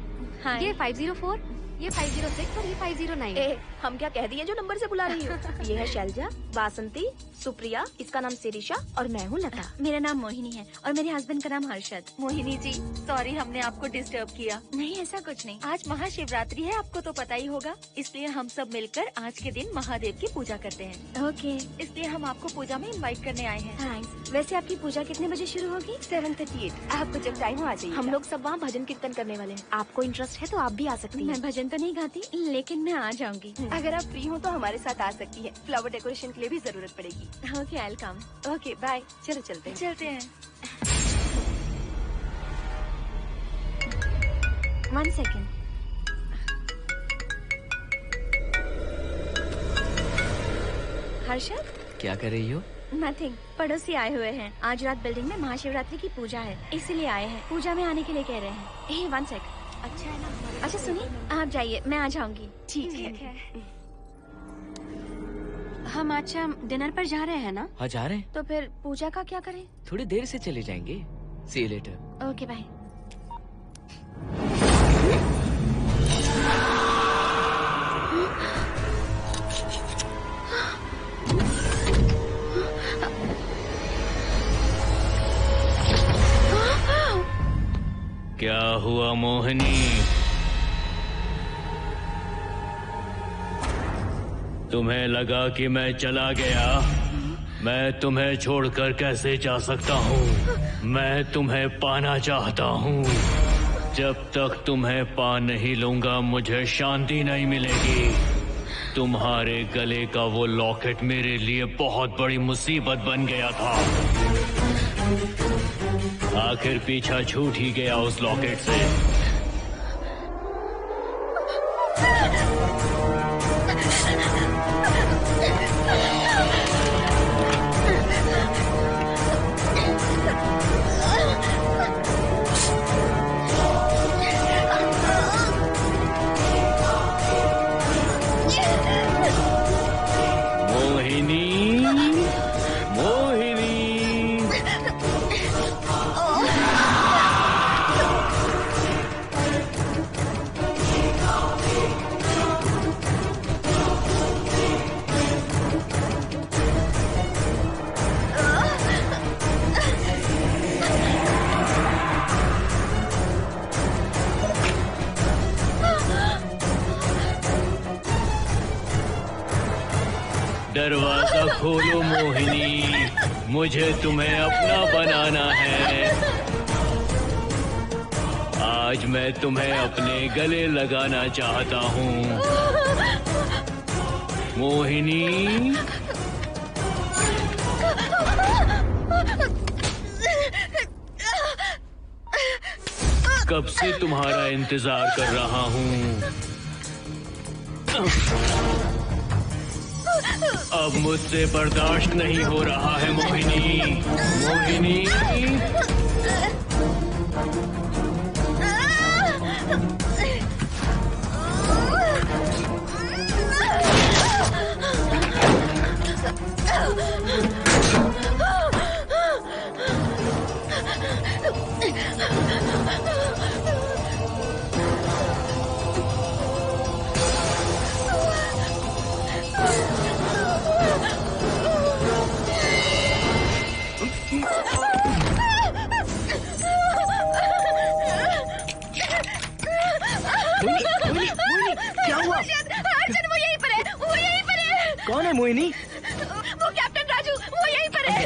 हाँ। ये 504, ये 506 और ये 509। ए, हम क्या कह दिए जो नंबर से बुला रही हो? ये है शैलजा, वासंती, सुप्रिया, इसका नाम शिरीषा और मैं हूँ लता। मेरा नाम मोहिनी है और मेरे हस्बैंड का नाम हर्षद। मोहिनी जी, सॉरी हमने आपको डिस्टर्ब किया। नहीं, ऐसा कुछ नहीं। आज महाशिवरात्रि है, आपको तो पता ही होगा, इसलिए हम सब मिलकर आज के दिन महादेव की पूजा करते हैं। ओके, इसलिए हम आपको पूजा में इनवाइट करने आए हैं। थैंक्स। वैसे आपकी पूजा कितने बजे शुरू होगी? 7:38। आपको जब टाइम हो आ जाइए। हम लोग सब वहाँ भजन कीर्तन करने वाले हैं। आपको इंटरेस्ट है तो आप भी आ सकती हैं। मैं भजन तो नहीं गाती, लेकिन मैं आ जाऊंगी। अगर आप फ्री हो तो हमारे साथ आ सकती है। फ्लावर डेकोरेशन के लिए भी जरूरत पड़ेगी। Okay, I will come. Okay, bye. चलो चलते हैं। चलते हैं। 1 सेकेंड। हर्षद, क्या कर रही हो? नथिंग। पड़ोसी आए हुए हैं। आज रात बिल्डिंग में महाशिवरात्रि की पूजा है, इसीलिए आए हैं। पूजा में आने के लिए कह रहे हैं। 1 सेक। अच्छा है ना? अच्छा सुनिए, आप जाइए, मैं आ जाऊंगी। ठीक है। हम अच्छा डिनर पर जा रहे हैं ना? हाँ, जा रहे हैं। तो फिर पूजा का क्या करें? थोड़ी देर से चले जाएंगे। See you later. Okay, bye. क्या हुआ मोहिनी? तुम्हें लगा कि मैं चला गया? मैं तुम्हें छोड़कर कैसे जा सकता हूँ? मैं तुम्हें पाना चाहता हूँ। जब तक तुम्हें पा नहीं लूंगा मुझे शांति नहीं मिलेगी। तुम्हारे गले का वो लॉकेट मेरे लिए बहुत बड़ी मुसीबत बन गया था। आखिर पीछा छूट ही गया उस लॉकेट से। दरवाजा खोलो मोहिनी, मुझे तुम्हें अपना बनाना है। आज मैं तुम्हें अपने गले लगाना चाहता हूँ मोहिनी। कब से तुम्हारा इंतजार कर रहा हूँ। अब मुझसे बर्दाश्त नहीं हो रहा है मोहिनी। मोहिनी क्या हुआ? अर्जुन, वो यहीं पर है, वो यहीं पर है। कौन है मोहिनी? वो कैप्टन राजू, वो यहीं पर है।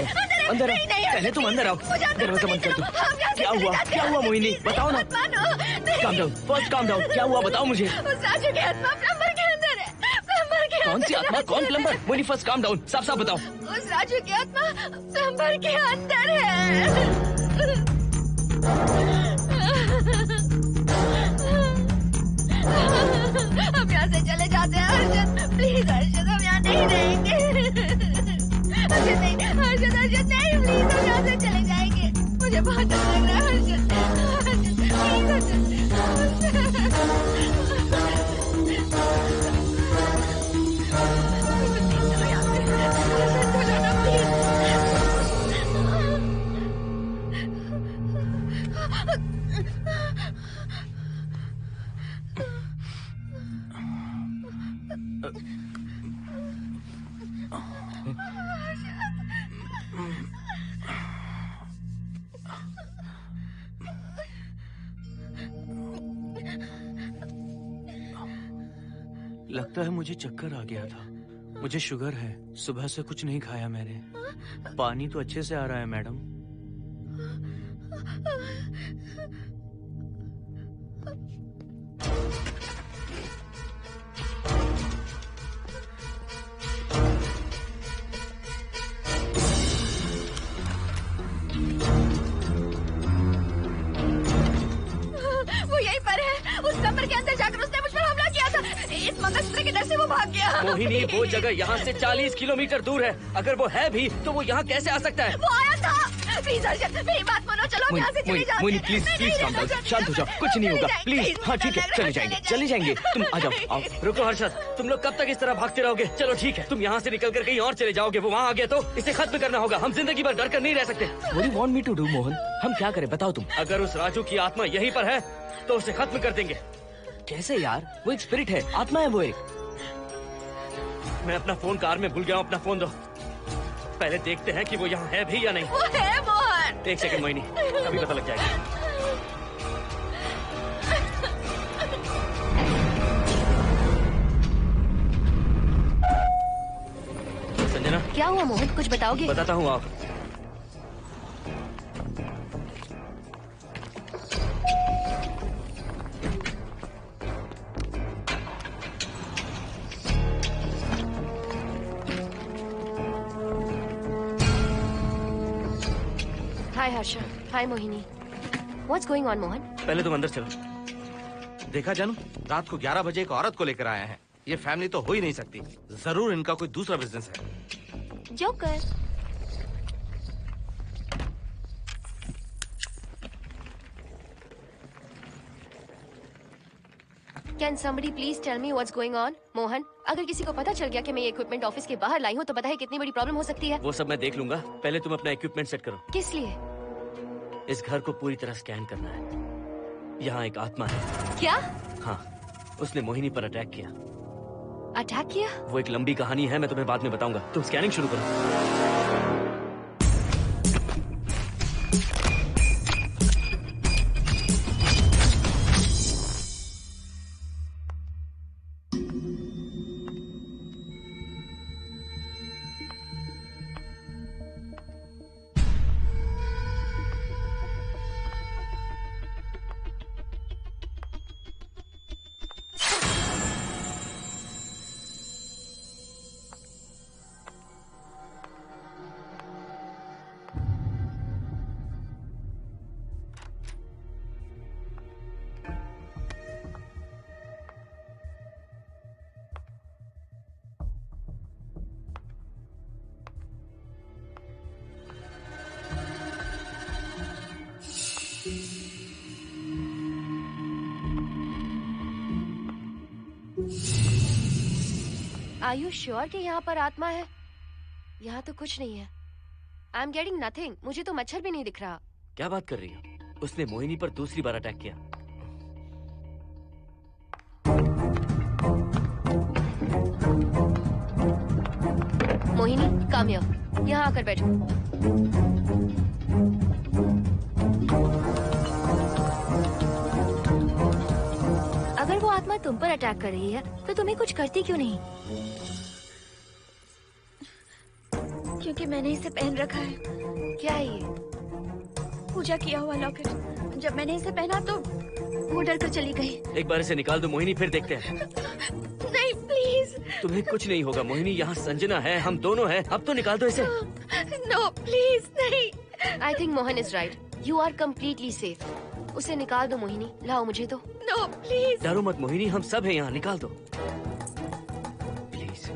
अंदर नहीं, नहीं, पहले तुम अंदर आओ। दरवाजा बंद कर दो। क्या हुआ? क्या हुआ मोहिनी? बताओ ना। Calm down, first calm down. क्या हुआ बताओ मुझे। उस राजू की आत्मा प्लम्बर के अंदर है। प्लम्बर के कौन सी आत्मा? कौन plumber? Mohini first calm down, साफ साफ बताओ। उस राजू की आत्मा प्लम्बर के अंदर है। हम यहाँ से चले जाते हैं अर्जुन, प्लीज अर्जुन, हम यहाँ नहीं रहेंगे। अर्जुन नहीं, अर्जुन मुझे बहुत डर लग रहा है हर्षद। लगता है मुझे चक्कर आ गया था। मुझे शुगर है, सुबह से कुछ नहीं खाया मैंने। पानी तो अच्छे से आ रहा है मैडम। वो यहीं पर है। उस कमरे के अंदर जाकर उसने मुझ पर हमला किया था। इस मंगलसूत्र के डर से वो भाग गया। मोहिनी, वो जगह यहाँ से 40 किलोमीटर दूर है। अगर वो है भी तो वो यहाँ कैसे आ सकता है? वो आया था। प्लीज हर्षद, मेरी बात मानो, चलो हम यहाँ से चले जाते हैं। Mohini please please calm down, शांत हो जाओ, कुछ नहीं होगा प्लीज। हाँ ठीक है, चले जाएंगे, तुम आ जाओ। आओ। रुको हर्षद, तुम लोग कब तक इस तरह भागते रहोगे? चलो ठीक है, तुम यहाँ से निकल कर कहीं और चले जाओगे। वो वहाँ आ गया तो इसे खत्म करना होगा। हम जिंदगी भर डर कर नहीं रह सकते। What do you want me to do, Mohan? हम क्या करें बताओ तुम। अगर उस राजू की आत्मा यहीं पर है तो उसे खत्म कर देंगे। कैसे यार? वो एक स्पिरिट है, आत्मा है वो एक। मैं अपना फोन कार में भूल गया हूँ। अपना फोन दो। पहले देखते हैं कि वो यहाँ है भी या नहीं। वो है मोहन। एक सेकंड मोहिनी, अभी पता लग जाएगा। संजना, क्या हुआ मोहन, कुछ बताओगे? बताता हूँ आप। हाय हर्षा, हाय Mohini. What's going on Mohan? पहले तुम अंदर चलो। देखा जानू, रात को 11 बजे एक औरत को लेकर आया है। ये फैमिली तो हो ही नहीं सकती। जरूर इनका कोई दूसरा बिजनेस है। Joker. Can somebody please tell me what's going on? Mohan, अगर किसी को पता चल गया कि मैं ये इक्विपमेंट ऑफिस के बाहर लाई हूँ तो पता है कितनी बड़ी प्रॉब्लम हो सकती है। वो सब मैं देख लूंगा। पहले तुम अपना इक्विपमेंट सेट करो। किस लिए? इस घर को पूरी तरह स्कैन करना है। यहाँ एक आत्मा है। क्या? हाँ, उसने मोहिनी पर अटैक किया। अटैक किया? वो एक लंबी कहानी है, मैं तुम्हें बाद में बताऊंगा। तुम स्कैनिंग शुरू करो। Are you sure कि यहाँ पर आत्मा है? यहाँ तो कुछ नहीं है। I'm getting nothing. मुझे तो मच्छर भी नहीं दिख रहा। क्या बात कर रही हो? उसने मोहिनी पर दूसरी बार अटैक किया। Mohini, come here. यहाँ आकर बैठो। अगर वो आत्मा तुम पर अटैक कर रही है तो तुम्हें कुछ करती क्यों नहीं? क्योंकि मैंने इसे पहन रखा है। क्या है ये? पूजा किया हुआ लॉकेट। जब मैंने इसे पहना तो वो डर कर चली गई। एक बार इसे निकाल दो मोहिनी, फिर देखते हैं। नहीं प्लीज। तुम्हें कुछ नहीं होगा मोहिनी, यहाँ संजना है, हम दोनों हैं। अब तो निकाल दो इसे। नो प्लीज नहीं। I think Mohan is right. You are completely safe. उसे निकाल दो मोहिनी, लाओ मुझे तो। No please. डरो मत मोहिनी, हम सब हैं यहाँ, निकाल दो प्लीज।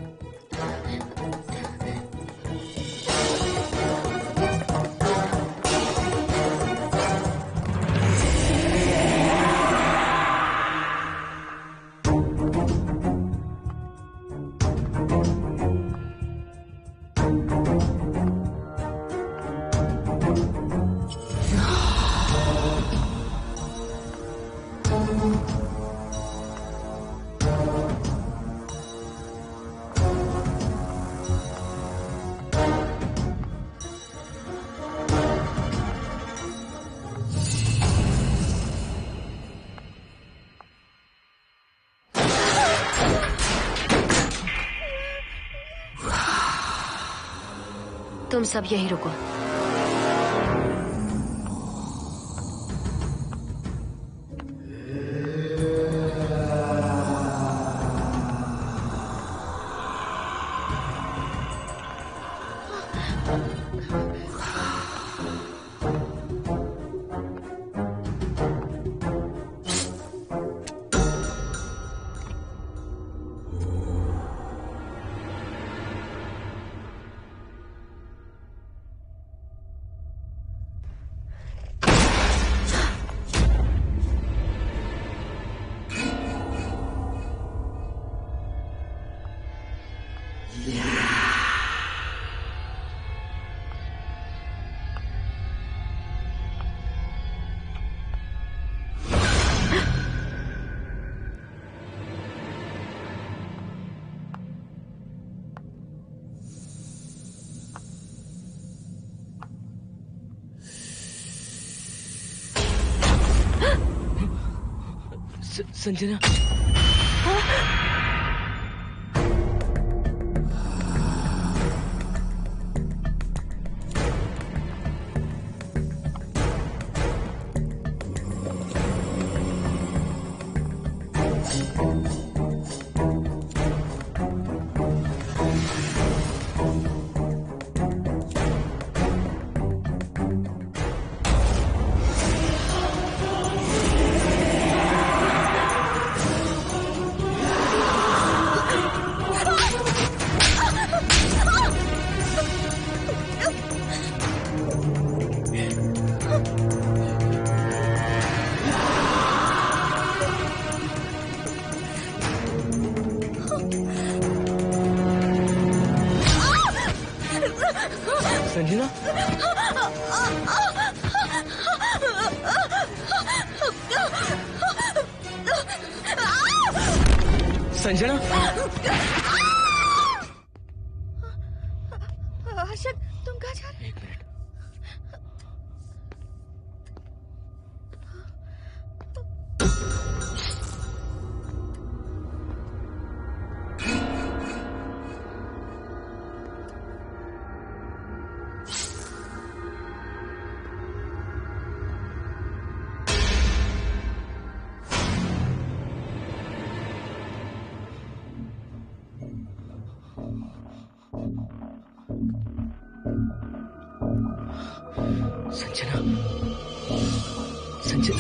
तुम सब यही रुको। संजना, संजना, संजना, हर्षद, तुम कहाँ जा रहे? एक मिनट। संजना, संजना,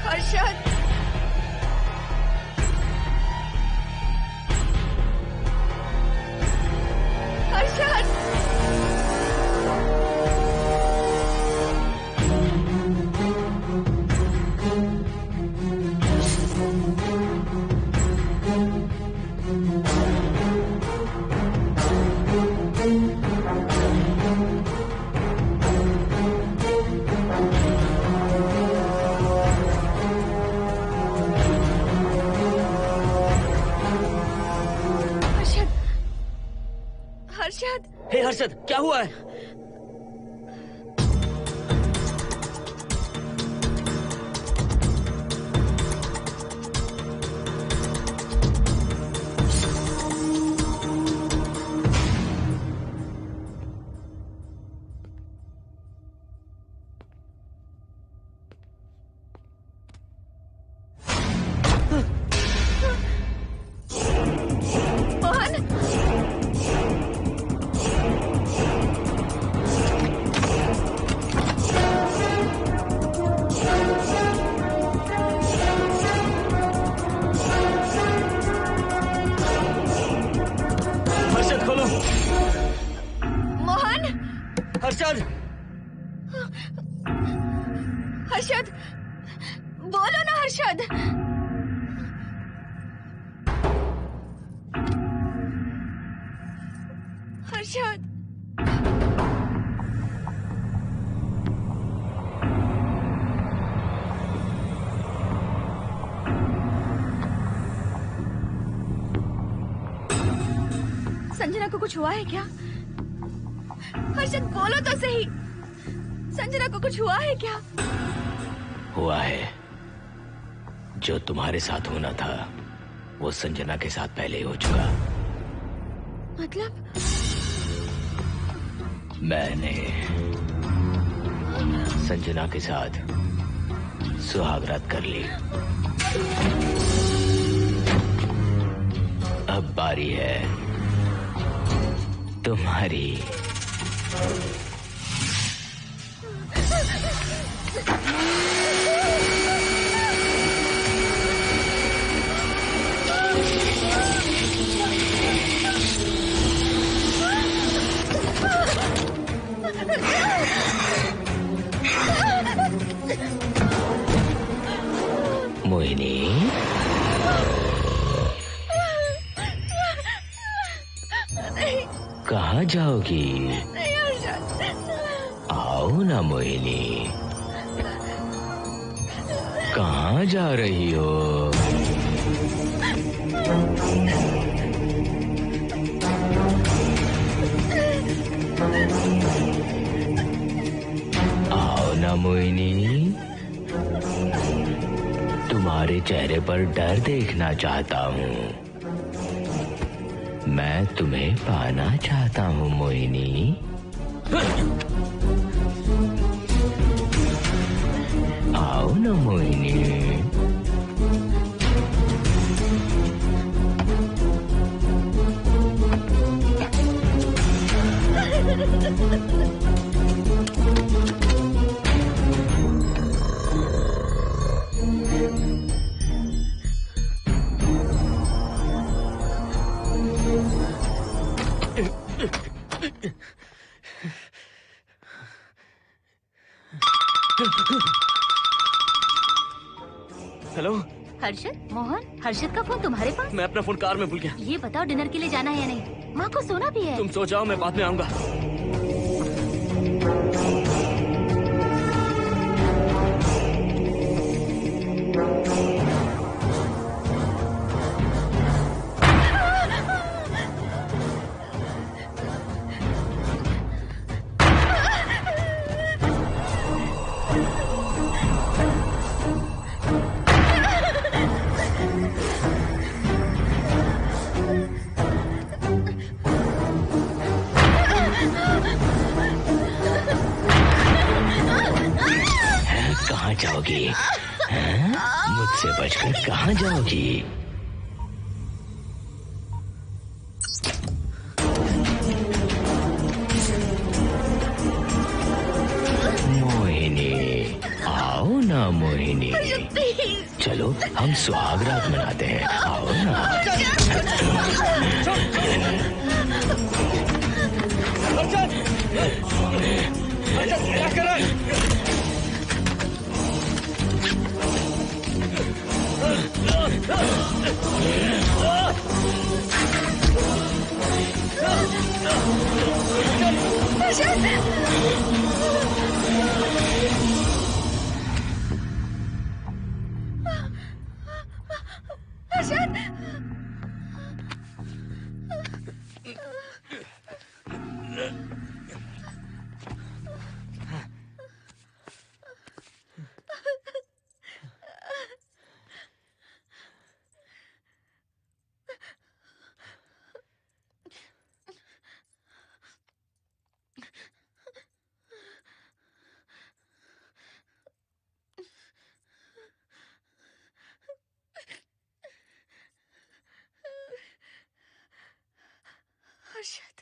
हर्षद, हर्षद, हर्षद, हे हर्षद, क्या हुआ है? हर्षद, हर्षद, बोलो ना हर्षद। हर्षद, संजना को कुछ हुआ है क्या? हर्षद बोलो तो सही, संजना को कुछ हुआ है क्या? हुआ है जो तुम्हारे साथ होना था वो संजना के साथ पहले ही हो चुका। मतलब? मैंने संजना के साथ सुहागरात कर ली। अब बारी है तुम्हारी। मोहिनी, कहाँ जाओगी? आओ ना मोहिनी, कहाँ जा रही हो? आओ ना मोहिनी, तुम्हारे चेहरे पर डर देखना चाहता हूँ। मैं तुम्हें पाना चाहता हूँ मोहिनी। आओ ना मोहिनी। हेलो हर्षद, मोहन, हर्षद का फोन तुम्हारे पास? मैं अपना फोन कार में भूल गया। ये बताओ डिनर के लिए जाना है या नहीं? माँ को सोना भी है। तुम सो जाओ, मैं बाद में आऊंगा। कहाँ जाओगी? मुझसे बचकर कहाँ जाओगी? मोहिनी, आओ ना मोहिनी। चलो हम सुहागरात मनाते हैं, आओ ना। हर्षद,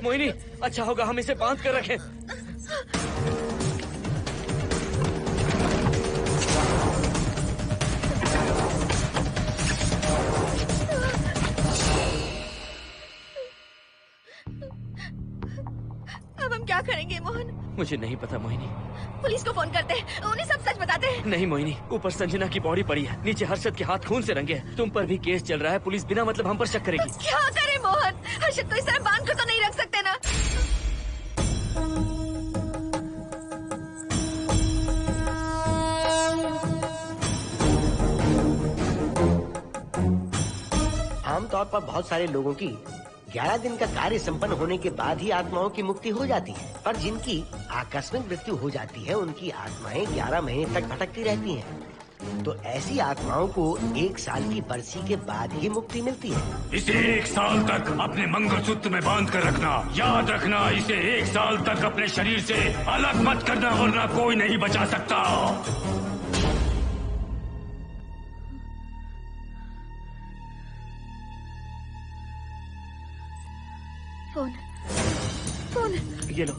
मोहिनी, अच्छा होगा हम इसे बांध कर रखें। अब हम क्या करेंगे मोहन? मुझे नहीं पता मोहिनी। पुलिस को फोन करते हैं, उन्हें सब सच बताते हैं। नहीं मोहिनी, ऊपर संजना की बॉडी पड़ी है, नीचे हर्षद के हाथ खून से रंगे हैं। तुम पर भी केस चल रहा है, पुलिस बिना मतलब हम पर शक करेगी। तो क्या करे मोहन? हर्षद को इस तरह बांध कर तो नहीं रख सकते ना। आमतौर पर बहुत सारे लोगों की 11 दिन का कार्य संपन्न होने के बाद ही आत्माओं की मुक्ति हो जाती है, पर जिनकी आकस्मिक मृत्यु हो जाती है उनकी आत्माएं 11 महीने तक भटकती रहती हैं। तो ऐसी आत्माओं को 1 साल की बरसी के बाद ही मुक्ति मिलती है। इसे 1 साल तक अपने मंगलसूत्र में बांध कर रखना। याद रखना, इसे 1 साल तक अपने शरीर से अलग मत करना, वरना कोई नहीं बचा सकता। फोन ये लो।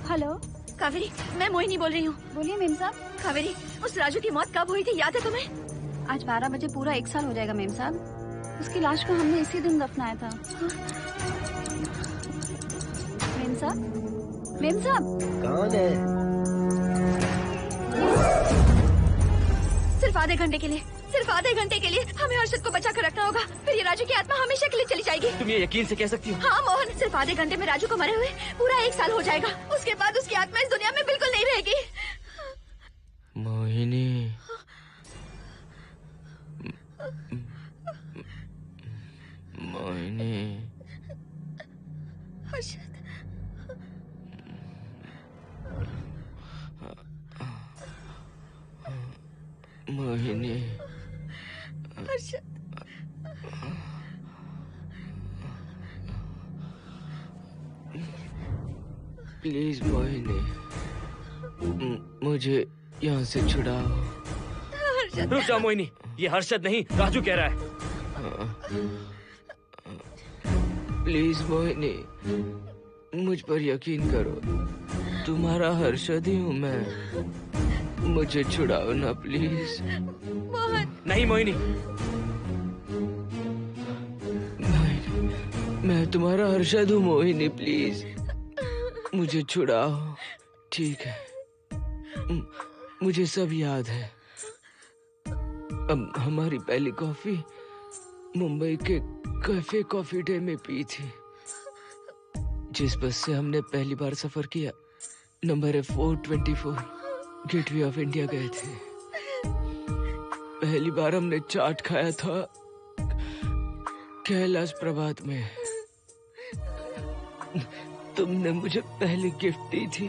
हेलो कावेरी, मैं मोहिनी बोल रही हूँ। बोलिए मेम साहब। कावेरी, उस राजू की मौत कब हुई थी, याद है तुम्हें? आज 12 बजे पूरा 1 साल हो जाएगा मेम साहब। उसकी लाश को हमने इसी दिन दफनाया था। मेम साहब, मेम साहब। कौन है? सिर्फ आधे घंटे के लिए, सिर्फ आधे घंटे के लिए हमें हर्षद को बचा कर रखना होगा, फिर ये राजू की आत्मा हमेशा के लिए चली जाएगी। तुम ये यकीन से कह सकती हो? हाँ मोहन, सिर्फ आधे घंटे में राजू को मरे हुए पूरा 1 साल हो जाएगा। उसके बाद उसकी आत्मा इस दुनिया में बिल्कुल नहीं रहेगी। मोहिनी, मोहिनी, हर्षद, मोहिनी, हर्षद, प्लीज मोहिनी, मुझे यहाँ से छुड़ाओ। रुक जाओ मोहिनी, ये हर्षद नहीं राजू कह रहा है। प्लीज मोहिनी, मुझ पर यकीन करो, तुम्हारा हर्षद ही हूँ मैं। मुझे छुड़ाओ ना प्लीज। मोहन। नहीं मोहिनी, मैं तुम्हारा हर्षद हूँ मोहिनी, प्लीज मुझे छुड़ाओ। ठीक है, मुझे सब याद है। अब हमारी पहली कॉफी मुंबई के कैफे कॉफी डे में पी थी। जिस बस से हमने पहली बार सफर किया, नंबर है 424, गेटवे ऑफ इंडिया गए थे। पहली बार हमने चाट खाया था कैलाश प्रभात में। तुमने मुझे पहली गिफ्ट दी थी,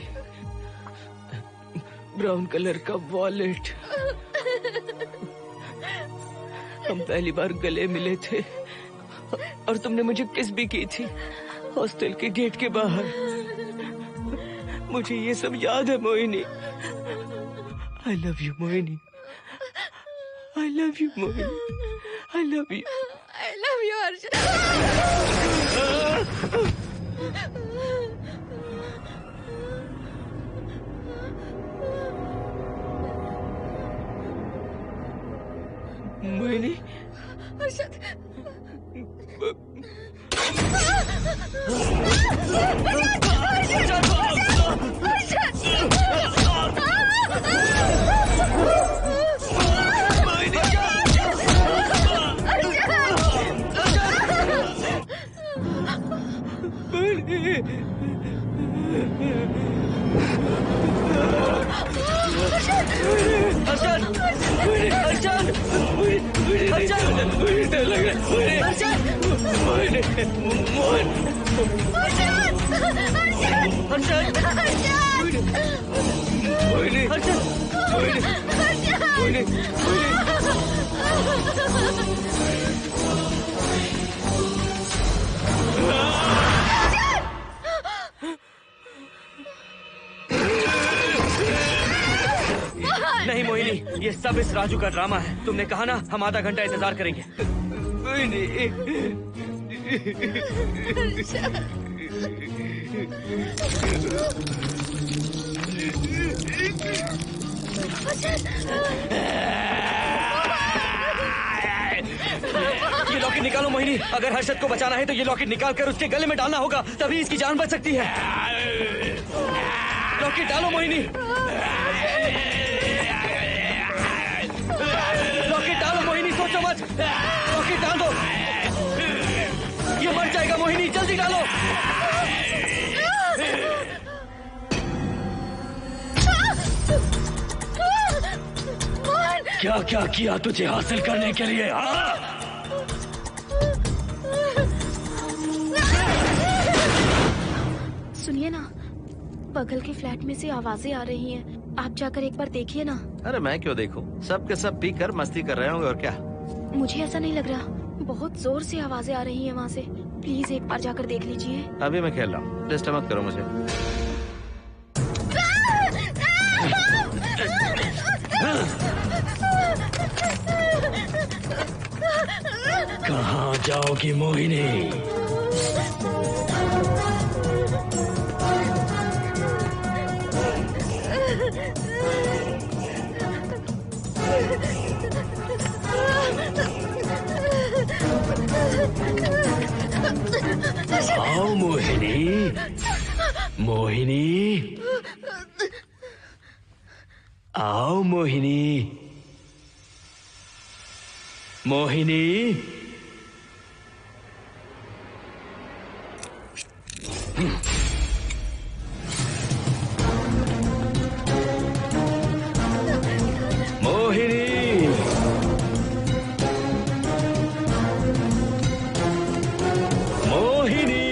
ब्राउन कलर का वॉलेट। हम पहली बार गले मिले थे और तुमने मुझे किस भी की थी हॉस्टल के गेट के बाहर। मुझे ये सब याद है Mohini. I love you Mohini, I love you Mohini, I love you, I love you Harshad. Mohini, Harshad, नहीं मोहिनी, ये सब इस राजू का ड्रामा है। तुमने कहा ना हम आधा घंटा इंतजार करेंगे। ये लॉकेट निकालो मोहिनी। अगर हर्षद को बचाना है तो ये लॉकेट निकाल कर उसके गले में डालना होगा, तभी इसकी जान बच सकती है। लॉकेट डालो मोहिनी, लॉकेट डालो मोहिनी, सोचो मत। लॉकेट डाल दो, ये मर जाएगा मोहिनी। मोहिनी जल्दी डालो। क्या क्या किया तुझे हासिल करने के लिए? सुनिए ना, बगल के फ्लैट में से आवाजें आ रही हैं। आप जाकर एक बार देखिए ना। अरे मैं क्यों देखूं? सब के सब पी कर मस्ती कर रहे होंगे और क्या। मुझे ऐसा नहीं लग रहा, बहुत जोर से आवाजें आ रही हैं वहाँ से। प्लीज एक बार जाकर देख लीजिए। अभी मैं खेल रहा हूँ, डिस्टर्ब मत करो मुझे। कहाँ जाओगी मोहिनी? आओ मोहिनी, मोहिनी, आओ मोहिनी, मोहिनी। मोहिनी, मोहिनी।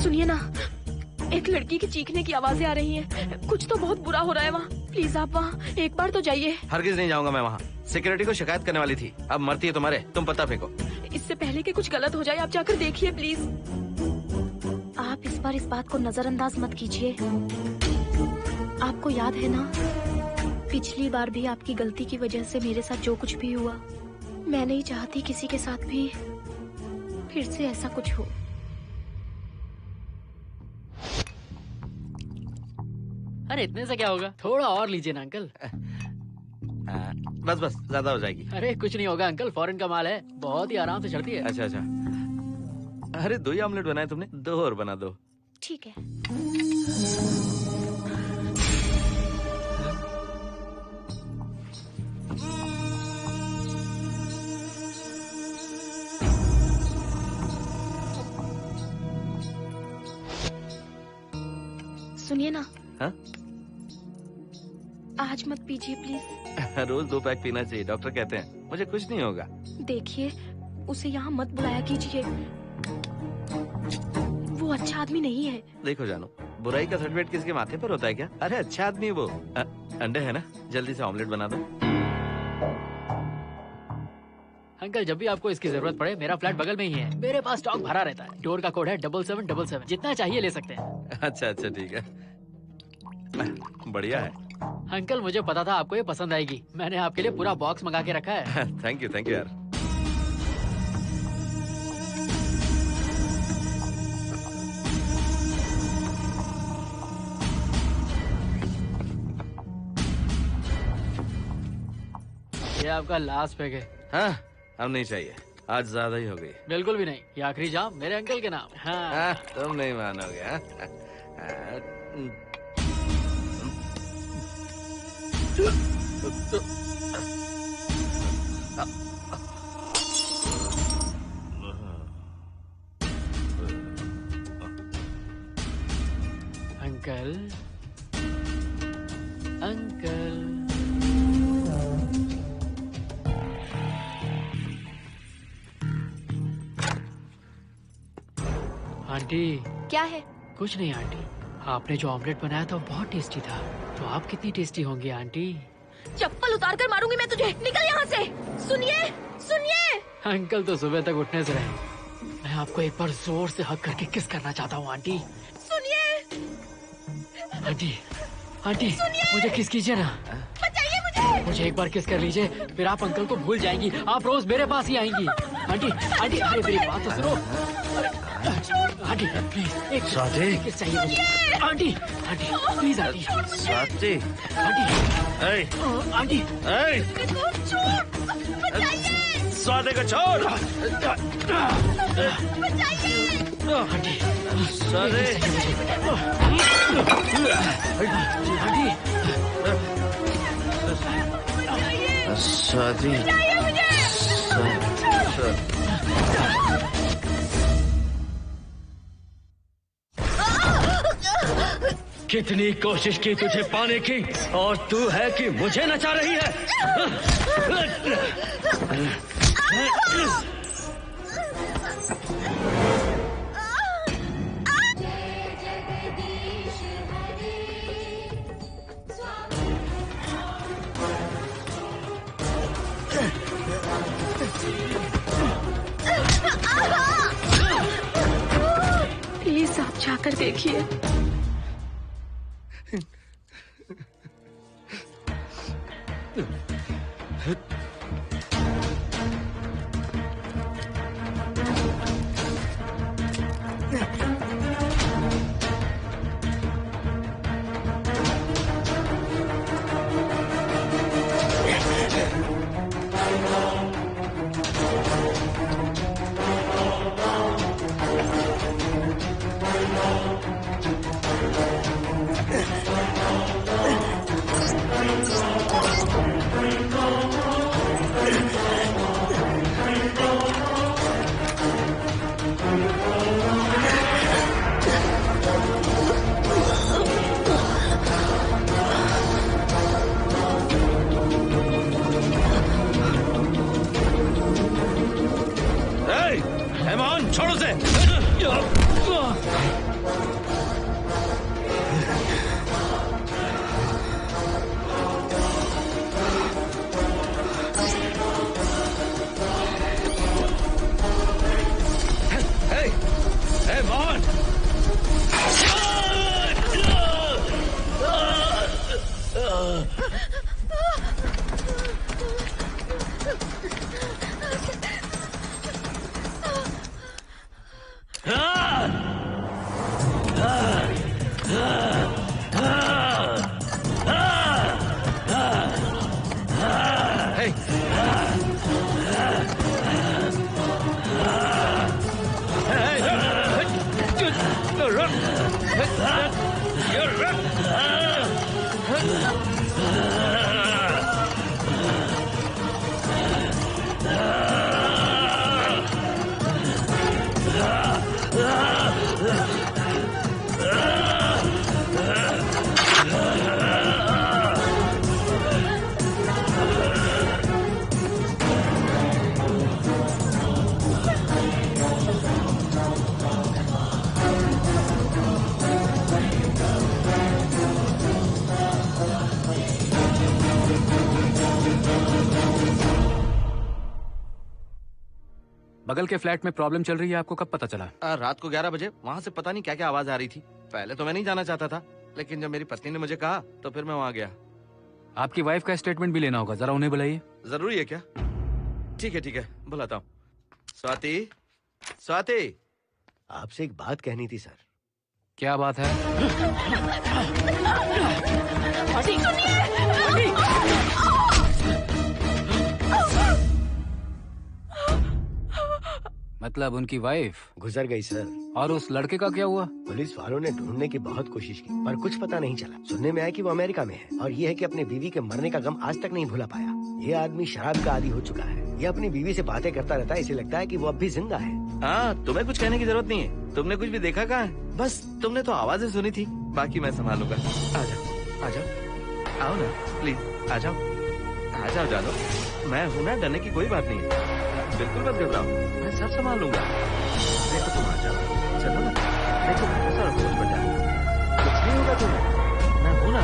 सुनिए ना, एक लड़की की चीखने की आवाजें आ रही हैं। कुछ तो बहुत बुरा हो रहा है वहाँ। प्लीज आप वहाँ एक बार तो जाइए। हरगिज नहीं जाऊंगा मैं वहाँ। सिक्योरिटी को शिकायत करने वाली थी, अब मरती है तुम्हारे, तुम पता फेंको। इससे पहले कि कुछ गलत हो जाए आप जाकर देखिए प्लीज। आप इस बार इस बात को नजरअंदाज मत कीजिए। आपको याद है ना, पिछली बार भी आपकी गलती की वजह से मेरे साथ जो कुछ भी हुआ, मैं नहीं चाहती किसी के साथ भी फिर से ऐसा कुछ हो। अरे इतने से क्या होगा, थोड़ा और लीजिए ना अंकल। बस बस, ज्यादा हो जाएगी। अरे कुछ नहीं होगा अंकल, फॉरेन का माल है, बहुत ही आराम से चढ़ती है। अच्छा अच्छा। अरे 2 ही ऑमलेट बनाए तुमने, 2 और बना दो। ठीक है। सुनिए ना। हाँ? आज मत पीजिए प्लीज। रोज 2 पैक पीना चाहिए, डॉक्टर कहते हैं। मुझे कुछ नहीं होगा। देखिए, उसे यहाँ मत बुलाया कीजिए, वो अच्छा आदमी नहीं है। देखो जानू, बुराई का सर्टिफिकेट किसके माथे पर होता है क्या? अरे अच्छा आदमी वो। अंडे है ना, जल्दी से ऑमलेट बना दो। अंकल जब भी आपको इसकी जरूरत पड़े, मेरा फ्लैट बगल में ही है। मेरे पास स्टॉक भरा रहता है। डोर का कोड है 7777। जितना चाहिए ले सकते हैं। अच्छा अच्छा ठीक है, बढ़िया है। अंकल मुझे पता था आपको ये पसंद आएगी। मैंने आपके लिए पूरा बॉक्स मंगा के रखा है। थैंक यू यार। ये आपका लास्ट पैक है। हाँ, अब नहीं चाहिए, आज ज्यादा ही हो गई। बिल्कुल भी नहीं, ये आखिरी जाम मेरे अंकल के नाम। हाँ। तुम नहीं मानोगे। Uncle uncle aunty. क्या है? कुछ नहीं आंटी, आपने जो ऑमलेट बनाया था वो बहुत टेस्टी था। तो आप कितनी टेस्टी होंगी आंटी? चप्पल उतार कर मारूंगी मैं तुझे। निकल यहाँ से। सुनिए सुनिए। अंकल तो सुबह तक उठने से रहे। मैं आपको एक बार जोर से हक करके किस करना चाहता हूँ आंटी। सुनिए आंटी। आंटी मुझे किस कीजिए ना। बचाइए मुझे। मुझे एक बार किस कर लीजिए, फिर आप अंकल को भूल जाएंगी। आप रोज मेरे पास ही आएंगी। आंटी आंटी अरे मेरी बात तो सुनो। आंटी प्लीज एक किस चाहिए मुझे। Aunty aunty please aunty. Swati. Aunty aunty Swati को छोड़। आंटी स्वाति। स्वाति। कितनी कोशिश की तुझे पाने की, और तू है कि मुझे नचा रही है। प्लीज आप जाकर देखिए। छोड़ो से। Hey, Mohan! बगल के फ्लैट में प्रॉब्लम चल रही है, आपको कब पता चला? रात को 11 बजे वहाँ से पता नहीं क्या क्या आवाज आ रही थी। पहले तो मैं नहीं जाना चाहता था, लेकिन जब मेरी पत्नी ने मुझे कहा तो फिर मैं वहाँ गया। आपकी वाइफ का स्टेटमेंट भी लेना होगा, जरा उन्हें बुलाइए। जरूरी है क्या? ठीक है, बुलाता हूँ। स्वाति, स्वाति, आपसे एक बात कहनी थी सर। क्या बात है? मतलब उनकी वाइफ गुजर गई सर। और उस लड़के का क्या हुआ? पुलिस वालों ने ढूंढने की बहुत कोशिश की पर कुछ पता नहीं चला। सुनने में आया कि वो अमेरिका में है और ये है कि अपने बीवी के मरने का गम आज तक नहीं भुला पाया। ये आदमी शराब का आदी हो चुका है। ये अपनी बीवी से बातें करता रहता है, इसे लगता है कि वो अब भी जिंदा है। हाँ, तुम्हें कुछ कहने की जरूरत नहीं है। तुमने कुछ भी देखा कहाँ है? बस तुमने तो आवाजें सुनी थी, बाकी मैं संभालूंगा। आ जाओ, आओ ना प्लीज, आ जाओ जानो। मैं हूँ ना, डरने की कोई बात नहीं है। बिल्कुल मत घबराओ, मैं सब संभाल लूंगा। देखो तुम आ जाओ, चलो ना। देखो सारा बोझ बढ़ जाए, कुछ नहीं होगा तुम्हें, मैं हूँ ना।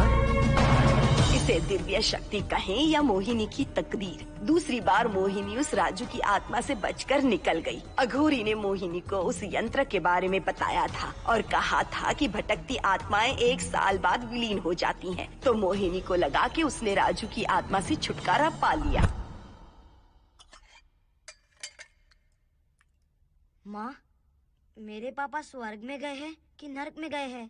इसे दिव्य शक्ति कहें या मोहिनी की तकदीर, दूसरी बार मोहिनी उस राजू की आत्मा से बचकर निकल गई। अघोरी ने मोहिनी को उस यंत्र के बारे में बताया था और कहा था कि भटकती आत्माएं 1 साल बाद विलीन हो जाती हैं। तो मोहिनी को लगा कि उसने राजू की आत्मा से छुटकारा पा लिया। माँ, मेरे पापा स्वर्ग में गए हैं कि नरक में गए हैं?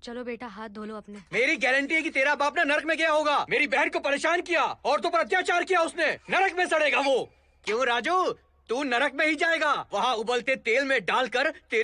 चलो बेटा, हाथ धो लो अपने। मेरी गारंटी है कि तेरा बाप ना नरक में गया होगा। मेरी बहन को परेशान किया, औरतों पर अत्याचार किया उसने। नरक में सड़ेगा वो। क्यों राजू, तू नरक में ही जाएगा। वहाँ उबलते तेल में डालकर